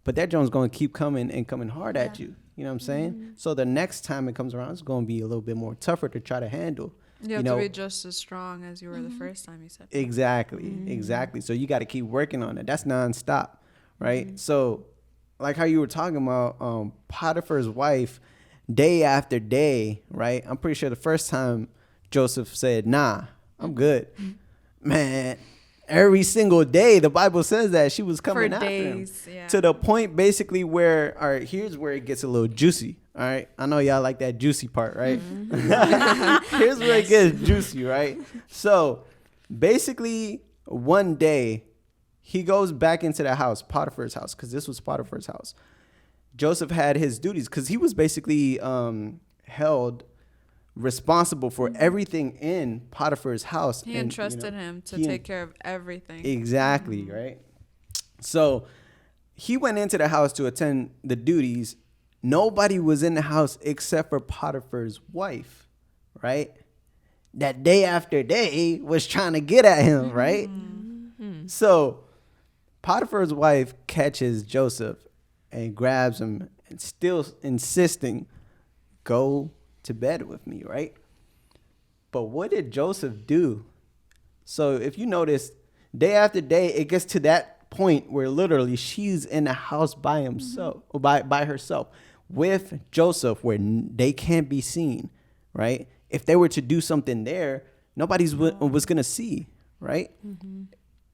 But that Jones going to keep coming and coming hard at you. You know what I'm saying? So the next time it comes around, it's going to be a little bit more tougher to try to handle. You have to be just as strong as you were the first time, you said. Exactly. So you got to keep working on it. That's nonstop, right? So like how you were talking about Potiphar's wife, day after day, right? I'm pretty sure the first time Joseph said, nah, I'm good. Man, every single day, the Bible says that she was coming after him. To the point basically where, all right, here's where it gets a little juicy. All right. I know y'all like that juicy part, right? Here's where it gets juicy, right? So basically one day he goes back into the house, Potiphar's house, because this was Potiphar's house. Joseph had his duties because he was basically held responsible for everything in Potiphar's house. He entrusted him to take care of everything. Exactly, right? So he went into the house to attend the duties. Nobody was in the house except for Potiphar's wife, right? That day after day was trying to get at him, right? So Potiphar's wife catches Joseph and grabs him and still insisting, go to bed with me, right? But what did Joseph do? So if you notice, day after day, it gets to that point where literally she's in the house by himself, or by herself with Joseph, where they can't be seen, right? If they were to do something there, nobody's was gonna see, right?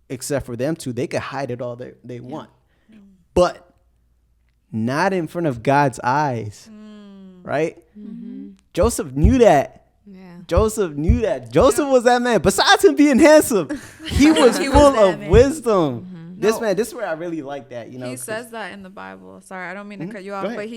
Except for them two, they could hide it all they want, but not in front of God's eyes, right? Joseph knew that. Joseph knew that. Joseph was that man. Besides him being handsome, he was full of wisdom. This is where I really like that. You know, he says that in the Bible. Sorry, I don't mean to cut you off, but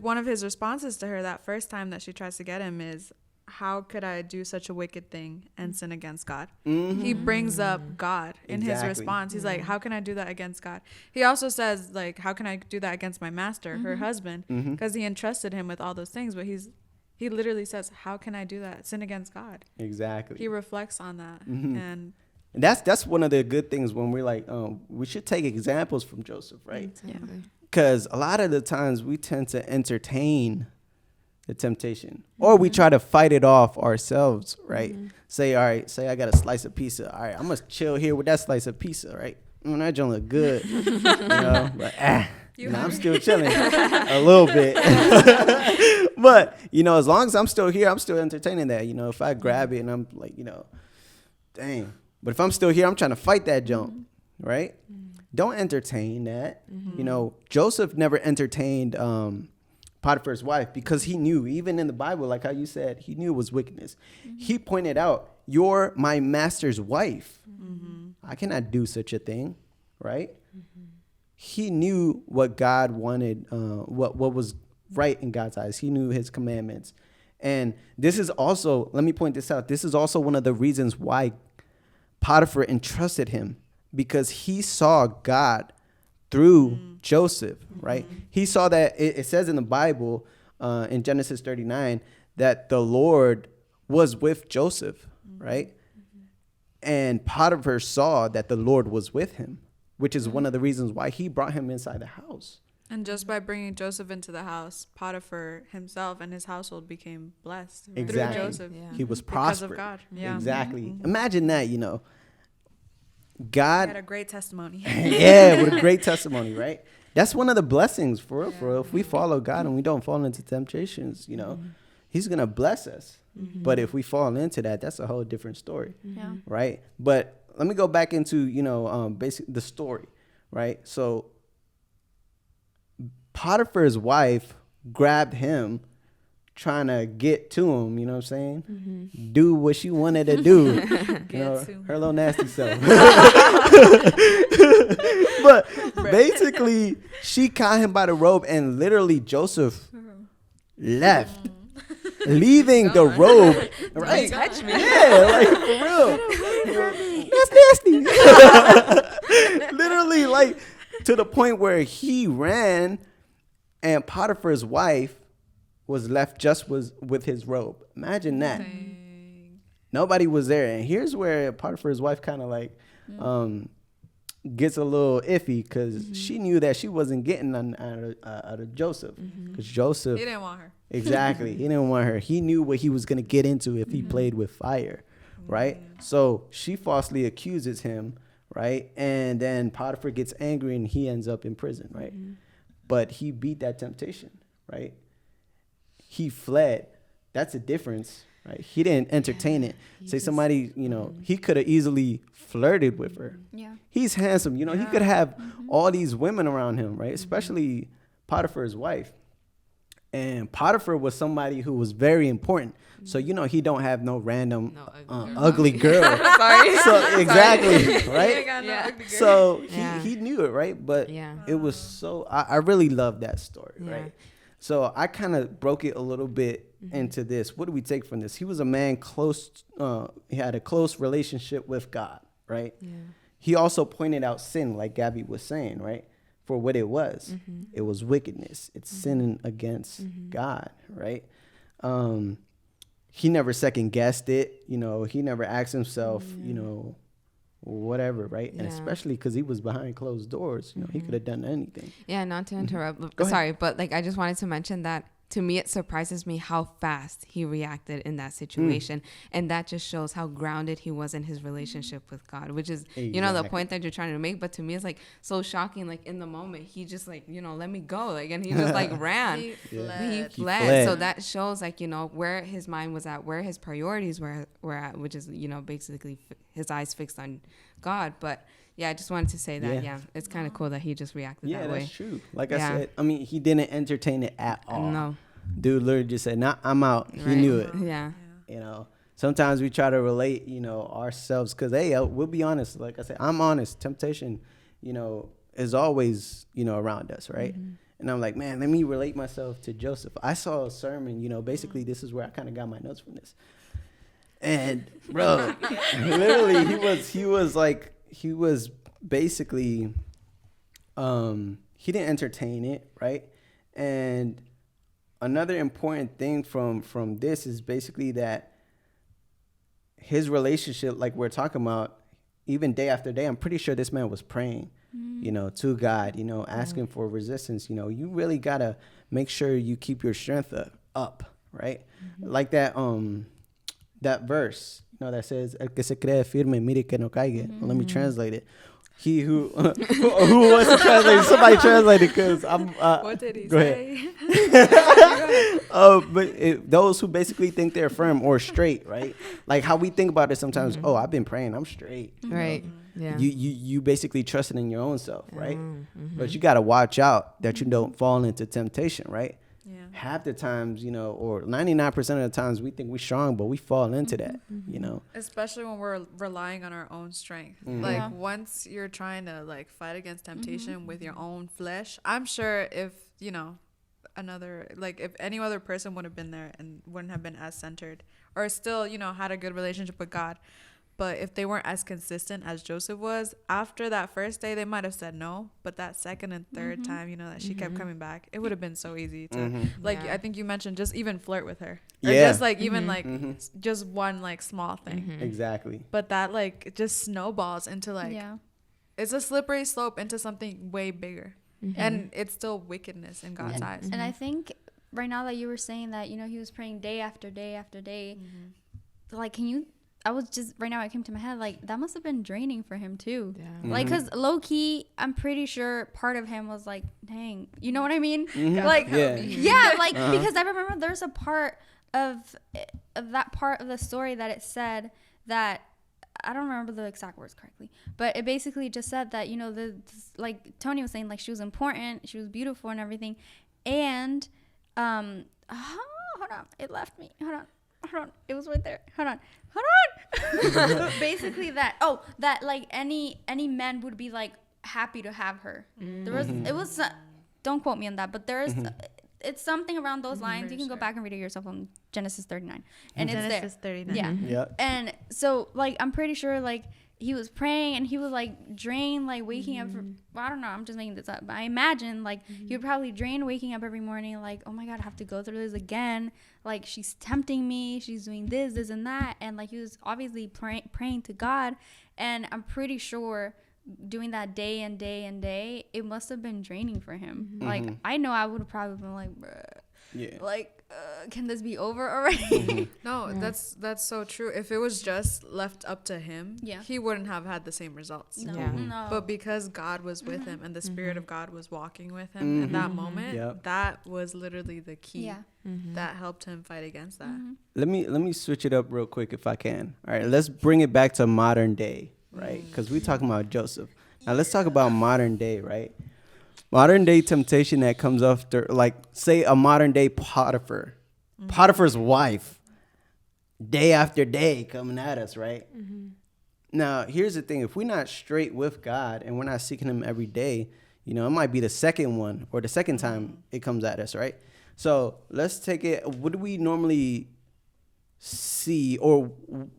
one of his responses to her that first time that she tries to get him is, how could I do such a wicked thing and sin against God? He brings up God in his response. He's like, how can I do that against God? He also says, like, how can I do that against my master, her husband? Because he entrusted him with all those things. But he literally says, how can I do that? Sin against God. Exactly. He reflects on that. And that's one of the good things when we're like, we should take examples from Joseph, right? Because a lot of the times we tend to entertain the temptation, or we try to fight it off ourselves, right? Say I got a slice of pizza. All right, I'm gonna chill here with that slice of pizza, right? That don't look good, you know. But I'm still chilling a little bit. But as long as I'm still here, I'm still entertaining that. If I grab it and I'm like, dang. But if I'm still here, I'm trying to fight that jump, right? don't entertain that. You know, Joseph never entertained Potiphar's wife because he knew, even in the Bible, like how you said, he knew it was wickedness. He pointed out, you're my master's wife. I cannot do such a thing, right? He knew what God wanted, what was right in God's eyes. He knew his commandments. And this is also, let me point this out, this is also one of the reasons why Potiphar entrusted him, because he saw God through Joseph, right? He saw that it says in the Bible, in Genesis 39, that the Lord was with Joseph, right? And Potiphar saw that the Lord was with him, which is one of the reasons why he brought him inside the house. And just by bringing Joseph into the house, Potiphar himself and his household became blessed Exactly. through Joseph. Yeah. He was Because of prospered. God. Yeah. Exactly. Imagine that, you know. God He had a great testimony. yeah, with a great testimony, right? That's one of the blessings for real, for real. If we follow God and we don't fall into temptations, you know, he's going to bless us. But if we fall into that, that's a whole different story, Yeah. right? But let me go back into, you know, basically the story, right? So Potiphar's wife grabbed him trying to get to him, you know what I'm saying? Do what she wanted to do. You know, to her little nasty self. But basically, she caught him by the robe, and literally Joseph left, leaving the robe. Right? Touch me. Yeah, like for real. That's nasty. Literally, like to the point where he ran, and Potiphar's wife was left just with his robe. Imagine that. Dang. Nobody was there. And here's where Potiphar's wife kind of like gets a little iffy, because she knew that she wasn't getting none out of Joseph. Because Joseph, He didn't want her. exactly, he didn't want her. He knew what he was going to get into if he played with fire, right? So she falsely accuses him, right? And then Potiphar gets angry and he ends up in prison, right? But he beat that temptation, right? He fled. That's a difference, right? He didn't entertain it. Say somebody, you know, he could have easily flirted with her. Yeah. He's handsome, you know, he could have all these women around him, right? Especially Potiphar's wife. And Potiphar was somebody who was very important. So, you know, he don't have no random ugly girl. Sorry. So exactly, right? Yeah. So Yeah. he knew it, right? But Yeah. it was so, I really love that story, Yeah. right? So I kind of broke it a little bit into this. What do we take from this? He was a man close, he had a close relationship with God, right? Yeah. He also pointed out sin, like Gabby was saying, right? For what it was. It was wickedness. It's sinning against God, right? He never second guessed it. You know, he never asked himself, you know, whatever, right? And Yeah. especially because he was behind closed doors. You know, he could have done anything. Yeah, not to interrupt. Go ahead. Sorry, but like I just wanted to mention that to me it surprises me how fast he reacted in that situation, and that just shows how grounded he was in his relationship with God, which is you know the Exactly. point that you're trying to make. But to me, it's like so shocking. Like in the moment, he just like let me go, like, and he just like ran. He He fled. fled. So that shows like where his mind was at, where his priorities were at, which is basically his eyes fixed on God. But yeah, I just wanted to say that. Yeah, it's kind of cool that he just reacted Yeah, that way. that's true. Like I Yeah. said, I mean, he didn't entertain it at all. No. Dude literally just said, "Nah, I'm out." He Right. knew it. Yeah. You know, sometimes we try to relate, ourselves, because hey, we'll be honest. Like I said, I'm honest. Temptation, is always, around us, right? And I'm like, man, let me relate myself to Joseph. I saw a sermon, basically this is where I kind of got my notes from this. And bro, literally he was basically, he didn't entertain it, right? And another important thing from this is basically that his relationship, like we're talking about, even day after day, I'm pretty sure this man was praying, to God, asking for resistance. You really gotta make sure you keep your strength up, right? Like that that verse, that says, "El que se cree firme, mire que no caiga." Let me translate it. He who wants to translate? Somebody translate it, because I'm. What did he go say? But those who basically think they're firm or straight, right? Like how we think about it sometimes. Oh, I've been praying, I'm straight. Right. Yeah. You basically trusted in your own self, right? Mm-hmm. But you got to watch out that you don't fall into temptation, right? Yeah. Half the times, you know, or 99% of the times we think we're strong, but we fall into that, you know? Especially when we're relying on our own strength. Like Yeah. once you're trying to like fight against temptation with your own flesh, I'm sure if, you know, if any other person would have been there and wouldn't have been as centered or still, you know, had a good relationship with God, but if they weren't as consistent as Joseph was, after that first day, they might have said no. But that second and third time, you know, that she kept coming back, it would have been so easy to, like, Yeah. I think you mentioned just even flirt with her. Or Yeah. just, like, even, like, just one, like, small thing. Exactly. But that, like, it just snowballs into, like, Yeah. it's a slippery slope into something way bigger. And it's still wickedness in God's eyes. And I think right now that you were saying that, you know, he was praying day after day after day, like, I was just, right now it came to my head, like, that must have been draining for him too. Yeah. Like, because low key, I'm pretty sure part of him was like, dang, you know what I mean? Mhm. Like, Yeah. yeah, like, because I remember there's a part of that part of the story that it said that, I don't remember the exact words correctly, but it basically just said that, you know, like Tony was saying, like, she was important, she was beautiful and everything. And, hold on, it left me. Hold on, it was right there. Hold on. Basically that like any men would be like happy to have her. It was don't quote me on that, but there's it's something around those lines. You can go back and read it yourself on Genesis 39, and it's Genesis there. 39. Yeah. Yeah. And so, like, I'm pretty sure, like, he was praying and he was, like, drained, like, waking up. Well, I don't know. I'm just making this up. But I imagine, like, he would probably drain waking up every morning, like, oh, my God, I have to go through this again. Like, she's tempting me. She's doing this, and that. And, like, he was obviously praying to God. And I'm pretty sure doing that day and day and day, it must have been draining for him. Like, I know I would have probably been like, bruh. Yeah. Like, can this be over already? No, that's so true. If it was just left up to him, Yeah. he wouldn't have had the same results. No, Yeah. no. But because God was with him and the Spirit of God was walking with him in that moment, Yep. that was literally the key Yeah. that helped him fight against that. Let me switch it up real quick if I can. All right, let's bring it back to modern day, right? Because we're talking about Joseph. Now let's talk about modern day, right? Modern day temptation that comes after, like, say a modern day Potiphar, Potiphar's wife, day after day coming at us, right? Now here's the thing: if we're not straight with God and we're not seeking Him every day, you know, it might be the second one or the second time it comes at us, right? So let's take it. What do we normally see, or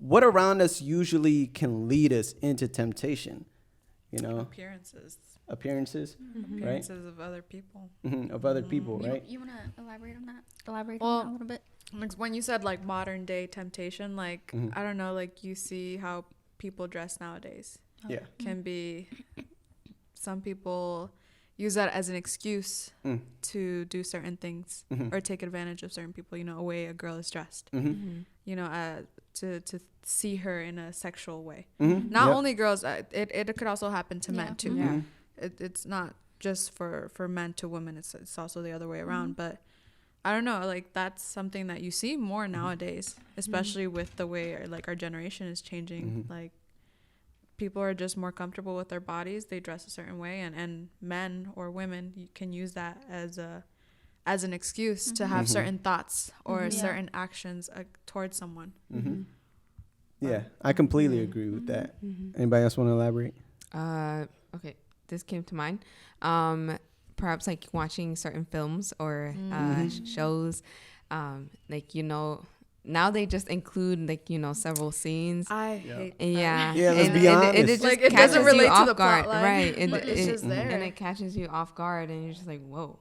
what around us usually can lead us into temptation? You know, Appearances right? of other people. Of other people, right? You want to elaborate on that? Elaborate Well, on that a little bit? Like when you said like modern day temptation, like I don't know, like you see how people dress nowadays. Yeah. Can be, some people use that as an excuse to do certain things or take advantage of certain people, you know, a way a girl is dressed, you know, to see her in a sexual way. Not Yep. only girls, it could also happen to men too. Yeah. It's not just for men to women, it's also the other way around. But I don't know, like that's something that you see more nowadays, especially with the way like our generation is changing. Like people are just more comfortable with their bodies, they dress a certain way, and men or women, you can use that as an excuse to have certain thoughts or certain actions towards someone. Yeah, I completely agree with that. Anybody else want to elaborate? Okay, this came to mind. Perhaps like watching certain films or shows, like, you know, now they just include like, you know, several scenes. I hate that. Yeah. Yeah, let's be And honest. it just Like, it catches doesn't relate you to off the guard. plot line, Right. but it's just there. And it catches you off guard and you're just like, whoa.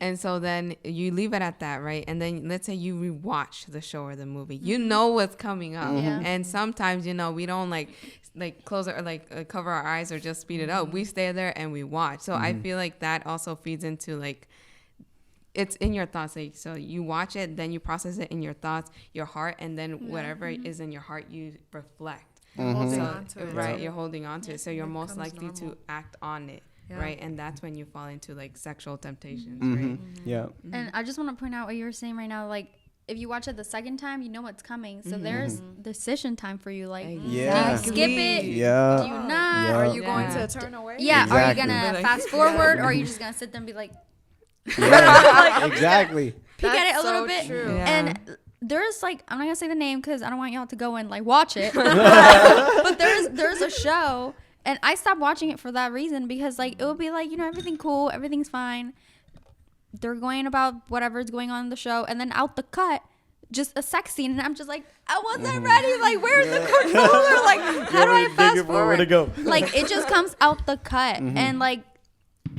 And so then you leave it at that, right? And then let's say you rewatch the show or the movie. You know what's coming up. Yeah. And sometimes, you know, we don't like close our, cover our eyes or just speed it up. We stay there and we watch. So I feel like that also feeds into like, it's in your thoughts. Like, so you watch it, then you process it in your thoughts, your heart, and then whatever is in your heart, you reflect. Holding So, on to it. right, you're holding on to it. So you're It most becomes likely to normal. act on it. Yeah. Right. And that's when you fall into like sexual temptations. Right. Yeah. And I just want to point out what you were saying right now. Like, if you watch it the second time, you know what's coming. So there's decision time for you. Like, Yeah. do you skip it? Yeah. Do you not? Yeah. Are you going to turn away? Yeah. Exactly. Are you gonna fast forward, or are you just gonna sit there and be like, Yeah. Exactly. peek at it a That's little so bit? true. Yeah. And there's like, I'm not gonna say the name because I don't want y'all to go and like watch it. But there's a show, and I stopped watching it for that reason, because like it would be like, everything cool, everything's fine. They're going about whatever's going on in the show, and then out the cut, just a sex scene, and I'm just like, I wasn't ready. Like, where's the controller? Like, how do I fast forward? to go. Like, it just comes out the cut, and like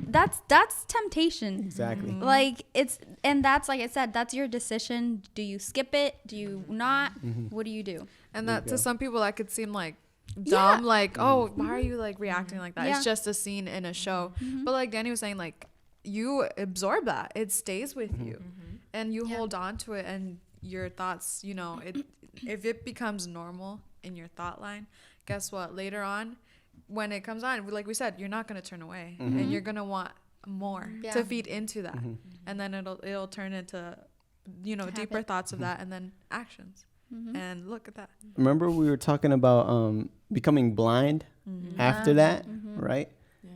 that's temptation. Exactly. Like, that's like I said, that's your decision. Do you skip it? Do you not? What do you do? And There that you to go. some people that could seem like Yeah. dumb, like, oh, why are you like reacting like that? Yeah. It's just a scene in a show. But like Danny was saying, like, you absorb that. It stays with you. And you Yeah. hold on to it, and your thoughts, if it becomes normal in your thought line, guess what? Later on, when it comes on, like we said, you're not going to turn away, and you're going to want more Yeah. to feed into that. And then it'll turn into, deeper Habit. thoughts of that, and then actions. And look at that. Remember we were talking about becoming blind after that, right?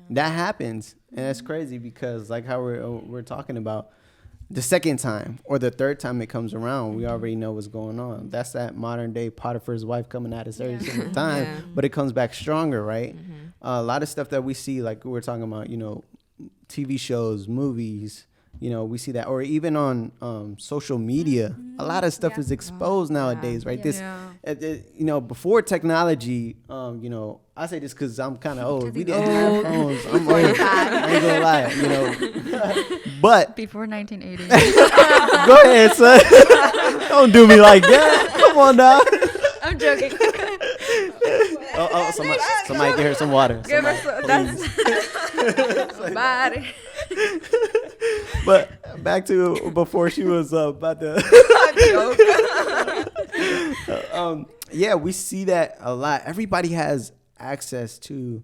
That happens, and that's crazy because like how we're talking about the second time or the third time it comes around, we already know what's going on. That's that modern day Potiphar's wife coming at us every single time, Yeah. but it comes back stronger, right? A lot of stuff that we see, like we were talking about, TV shows, movies, we see that, or even on social media, a lot of stuff is exposed nowadays, right? Yeah. This, before technology, I say this because I'm kind of old. We didn't have phones. I'm old. I ain't gonna lie, But Before 1980. go ahead, son. Don't do me like that. Come on now. I'm joking. Somebody get her some water. Give her Somebody, somebody. But back to before she was about to. Yeah, we see that a lot. Everybody has access to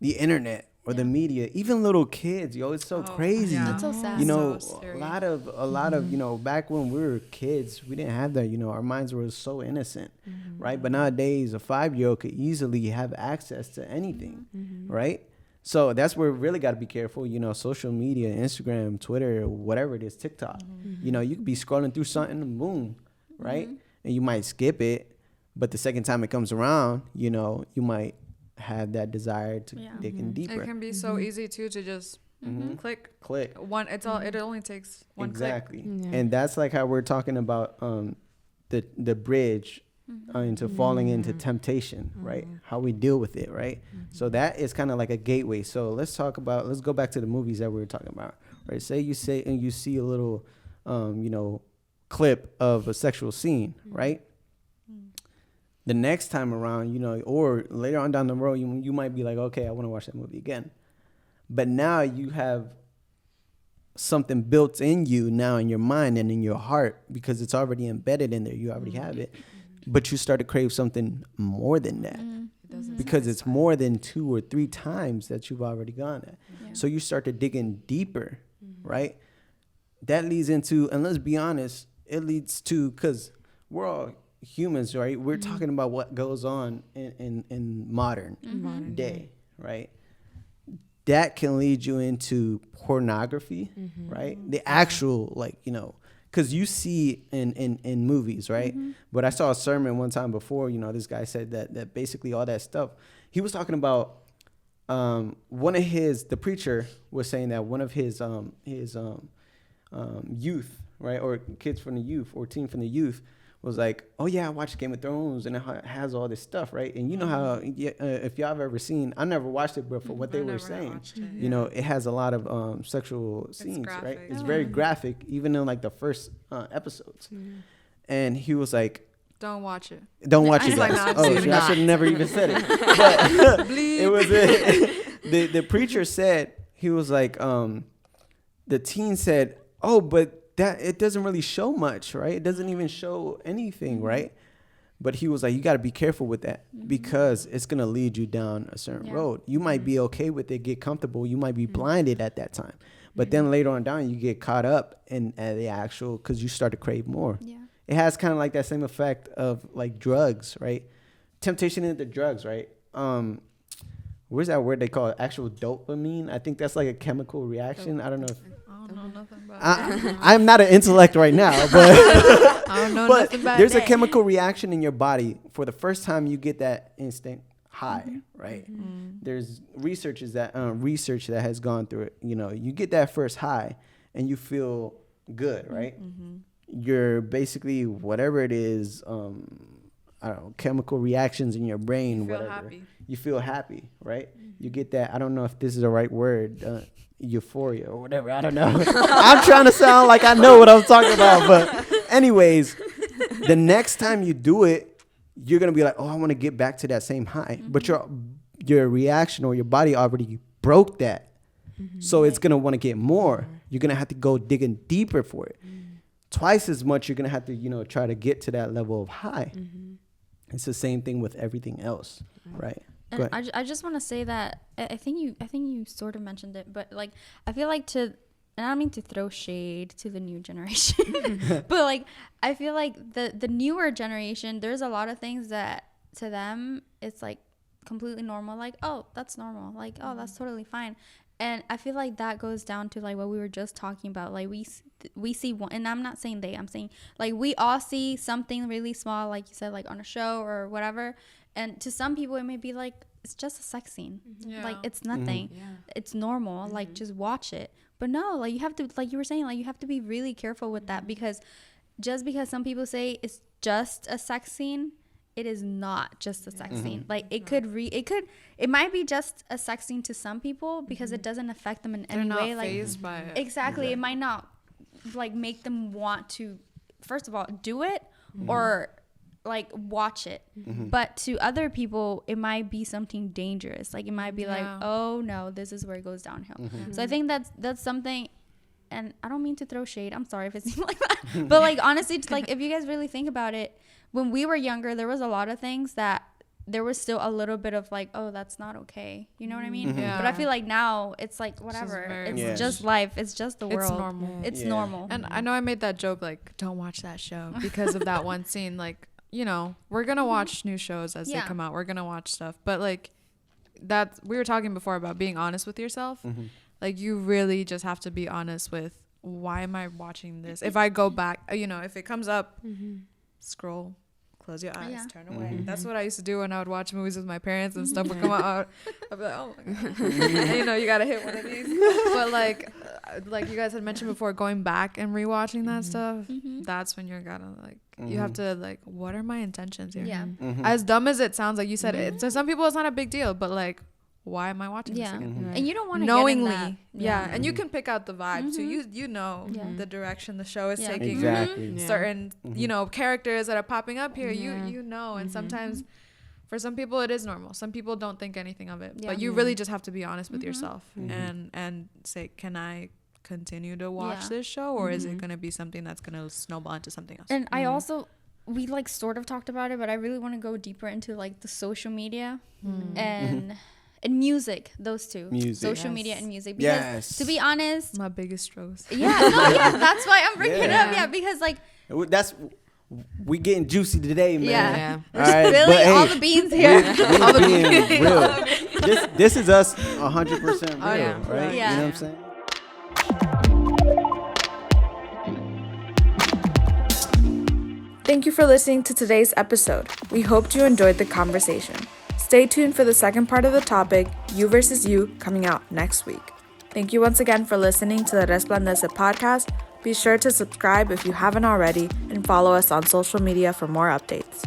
the internet or the media. Even little kids, it's so crazy. yeah. That's so sad. A So scary. lot of back when we were kids, we didn't have that. Our minds were so innocent, right? But nowadays, a 5-year-old could easily have access to anything, right? So that's where we really got to be careful. Social media, Instagram, Twitter, whatever it is, TikTok. You could be scrolling through something and boom, right? And you might skip it, but the second time it comes around, you might have that desire to dig in deeper. It can be so easy too to just click one. It only takes one Exactly. Yeah. And that's like how we're talking about the bridge into falling into temptation, right? How we deal with it, right? So that is kind of like a gateway. So let's go back to the movies that we were talking about, right? Say you see a little clip of a sexual scene, right? The next time around, or later on down the road, you might be like, okay, I want to watch that movie again. But now you have something built in you now in your mind and in your heart because it's already embedded in there. You already have it. But you start to crave something more than that because it's more than 2 or 3 times that you've already gone at. Yeah. So you start to dig in deeper, right? That leads into, and let's be honest, it leads to, because we're all humans, right? We're talking about what goes on in modern day, right? That can lead you into pornography, right? The actual, because you see in movies, right? But I saw a sermon one time before, this guy said that basically all that stuff, he was talking about the preacher was saying that one of his youth, right? Or kids from the youth or teen from the youth was like, oh yeah, I watched Game of Thrones and it has all this stuff, right? And you know how, if y'all have ever seen, I never watched it, but for what they were saying, it has a lot of sexual scenes, right? It's very graphic, even in like the first episodes. And he was like, Don't watch it. don't watch it, Like, guys. no, Oh, absolutely I not. should have never even said it. But it was the preacher said, he was like, the teen said, oh, but that it doesn't really show much, right? It doesn't even show anything, right? But he was like, you got to be careful with that because it's going to lead you down a certain road. You might be okay with it, get comfortable. You might be blinded at that time. But then later on down, you get caught up in the actual, because you start to crave more. Yeah. it has kind of like that same effect of like drugs, right? Temptation into drugs, right? Where's that word they call it? Actual dopamine. I think that's like a chemical reaction. I don't know. I don't know nothing about it. I'm not an intellect right now, but I don't know but nothing about there's a that. chemical reaction in your body for the first time you get that instant high, right? There's research that has gone through it. You know, you get that first high and you feel good, right? You're basically whatever it is, I don't know, chemical reactions in your brain, You feel whatever. happy. You feel happy, right? You get that. I don't know if this is the right word. Euphoria or whatever. I don't know. I'm trying to sound like I know what I'm talking about. But anyways, the next time you do it, you're going to be like, oh, I want to get back to that same high. But your reaction or your body already broke that. So it's going to want to get more. You're going to have to go digging deeper for it. Twice as much you're going to have to, try to get to that level of high. It's the same thing with everything else, right? And I just want to say that I think you sort of mentioned it, but like I feel like and I don't mean to throw shade to the new generation, but like I feel like the newer generation, there's a lot of things that to them it's like completely normal, like, oh, that's normal, like, oh, that's totally fine. And I feel like that goes down to like what we were just talking about, like we see one, and I'm not saying I'm saying like we all see something really small, like you said, like on a show or whatever. And to some people, it may be like, it's just a sex scene. Yeah. Like, it's nothing. It's normal. Like, just watch it. But no, like, you have to, like you were saying, like, you have to be really careful with that, because just because some people say it's just a sex scene, it is not just a sex scene. Like, it might be just a sex scene to some people because it doesn't affect them in any way. They're not like, fazed by it. Exactly. It might not, like, make them want to, first of all, do it or like watch it. But to other people it might be something dangerous, like it might be like, oh no, this is where it goes downhill. So I think that's something, and I don't mean to throw shade, I'm sorry if it seems like that, but like honestly, like if you guys really think about it, when we were younger there was a lot of things that there was still a little bit of like, oh, that's not okay, you know what I mean? Yeah. But I feel like now it's like whatever, it's just life, it's just the world, It's normal. it's normal. And I know I made that joke, like, don't watch that show because of that one scene. Like, we're gonna watch new shows as they come out. We're gonna watch stuff, but like that, we were talking before about being honest with yourself. Like, you really just have to be honest with, why am I watching this? If I go back, if it comes up, scroll, close your eyes, turn away. That's what I used to do when I would watch movies with my parents and stuff would come out. I'd be like, oh my God. And, you gotta hit one of these. But like you guys had mentioned before, going back and rewatching that stuff, that's when you're gonna like, you have to like, what are my intentions here? Yeah. As dumb as it sounds, like you said, to some people it's not a big deal, but like, why am I watching this again? And you don't want to Knowingly, get in that. and you can pick out the vibe. So you know the direction the show is taking. Exactly. Certain characters that are popping up here, you know, and sometimes for some people it is normal. Some people don't think anything of it, but you really just have to be honest with yourself and say, can I continue to watch this show, or is it going to be something that's going to snowball into something else? And I also, we like sort of talked about it, but I really want to go deeper into like the social media and music, those two. Social media and music, because to be honest, my biggest struggles. That's why I'm bringing it up. Because like we getting juicy today, man. All right, really, all the beans here. We're being real. This is us 100% real, right? Yeah. You know what I'm saying? Thank you for listening to today's episode. We hoped you enjoyed the conversation. Stay tuned for the second part of the topic, You versus You, coming out next week. Thank you once again for listening to the Resplandece podcast. Be sure to subscribe if you haven't already and follow us on social media for more updates.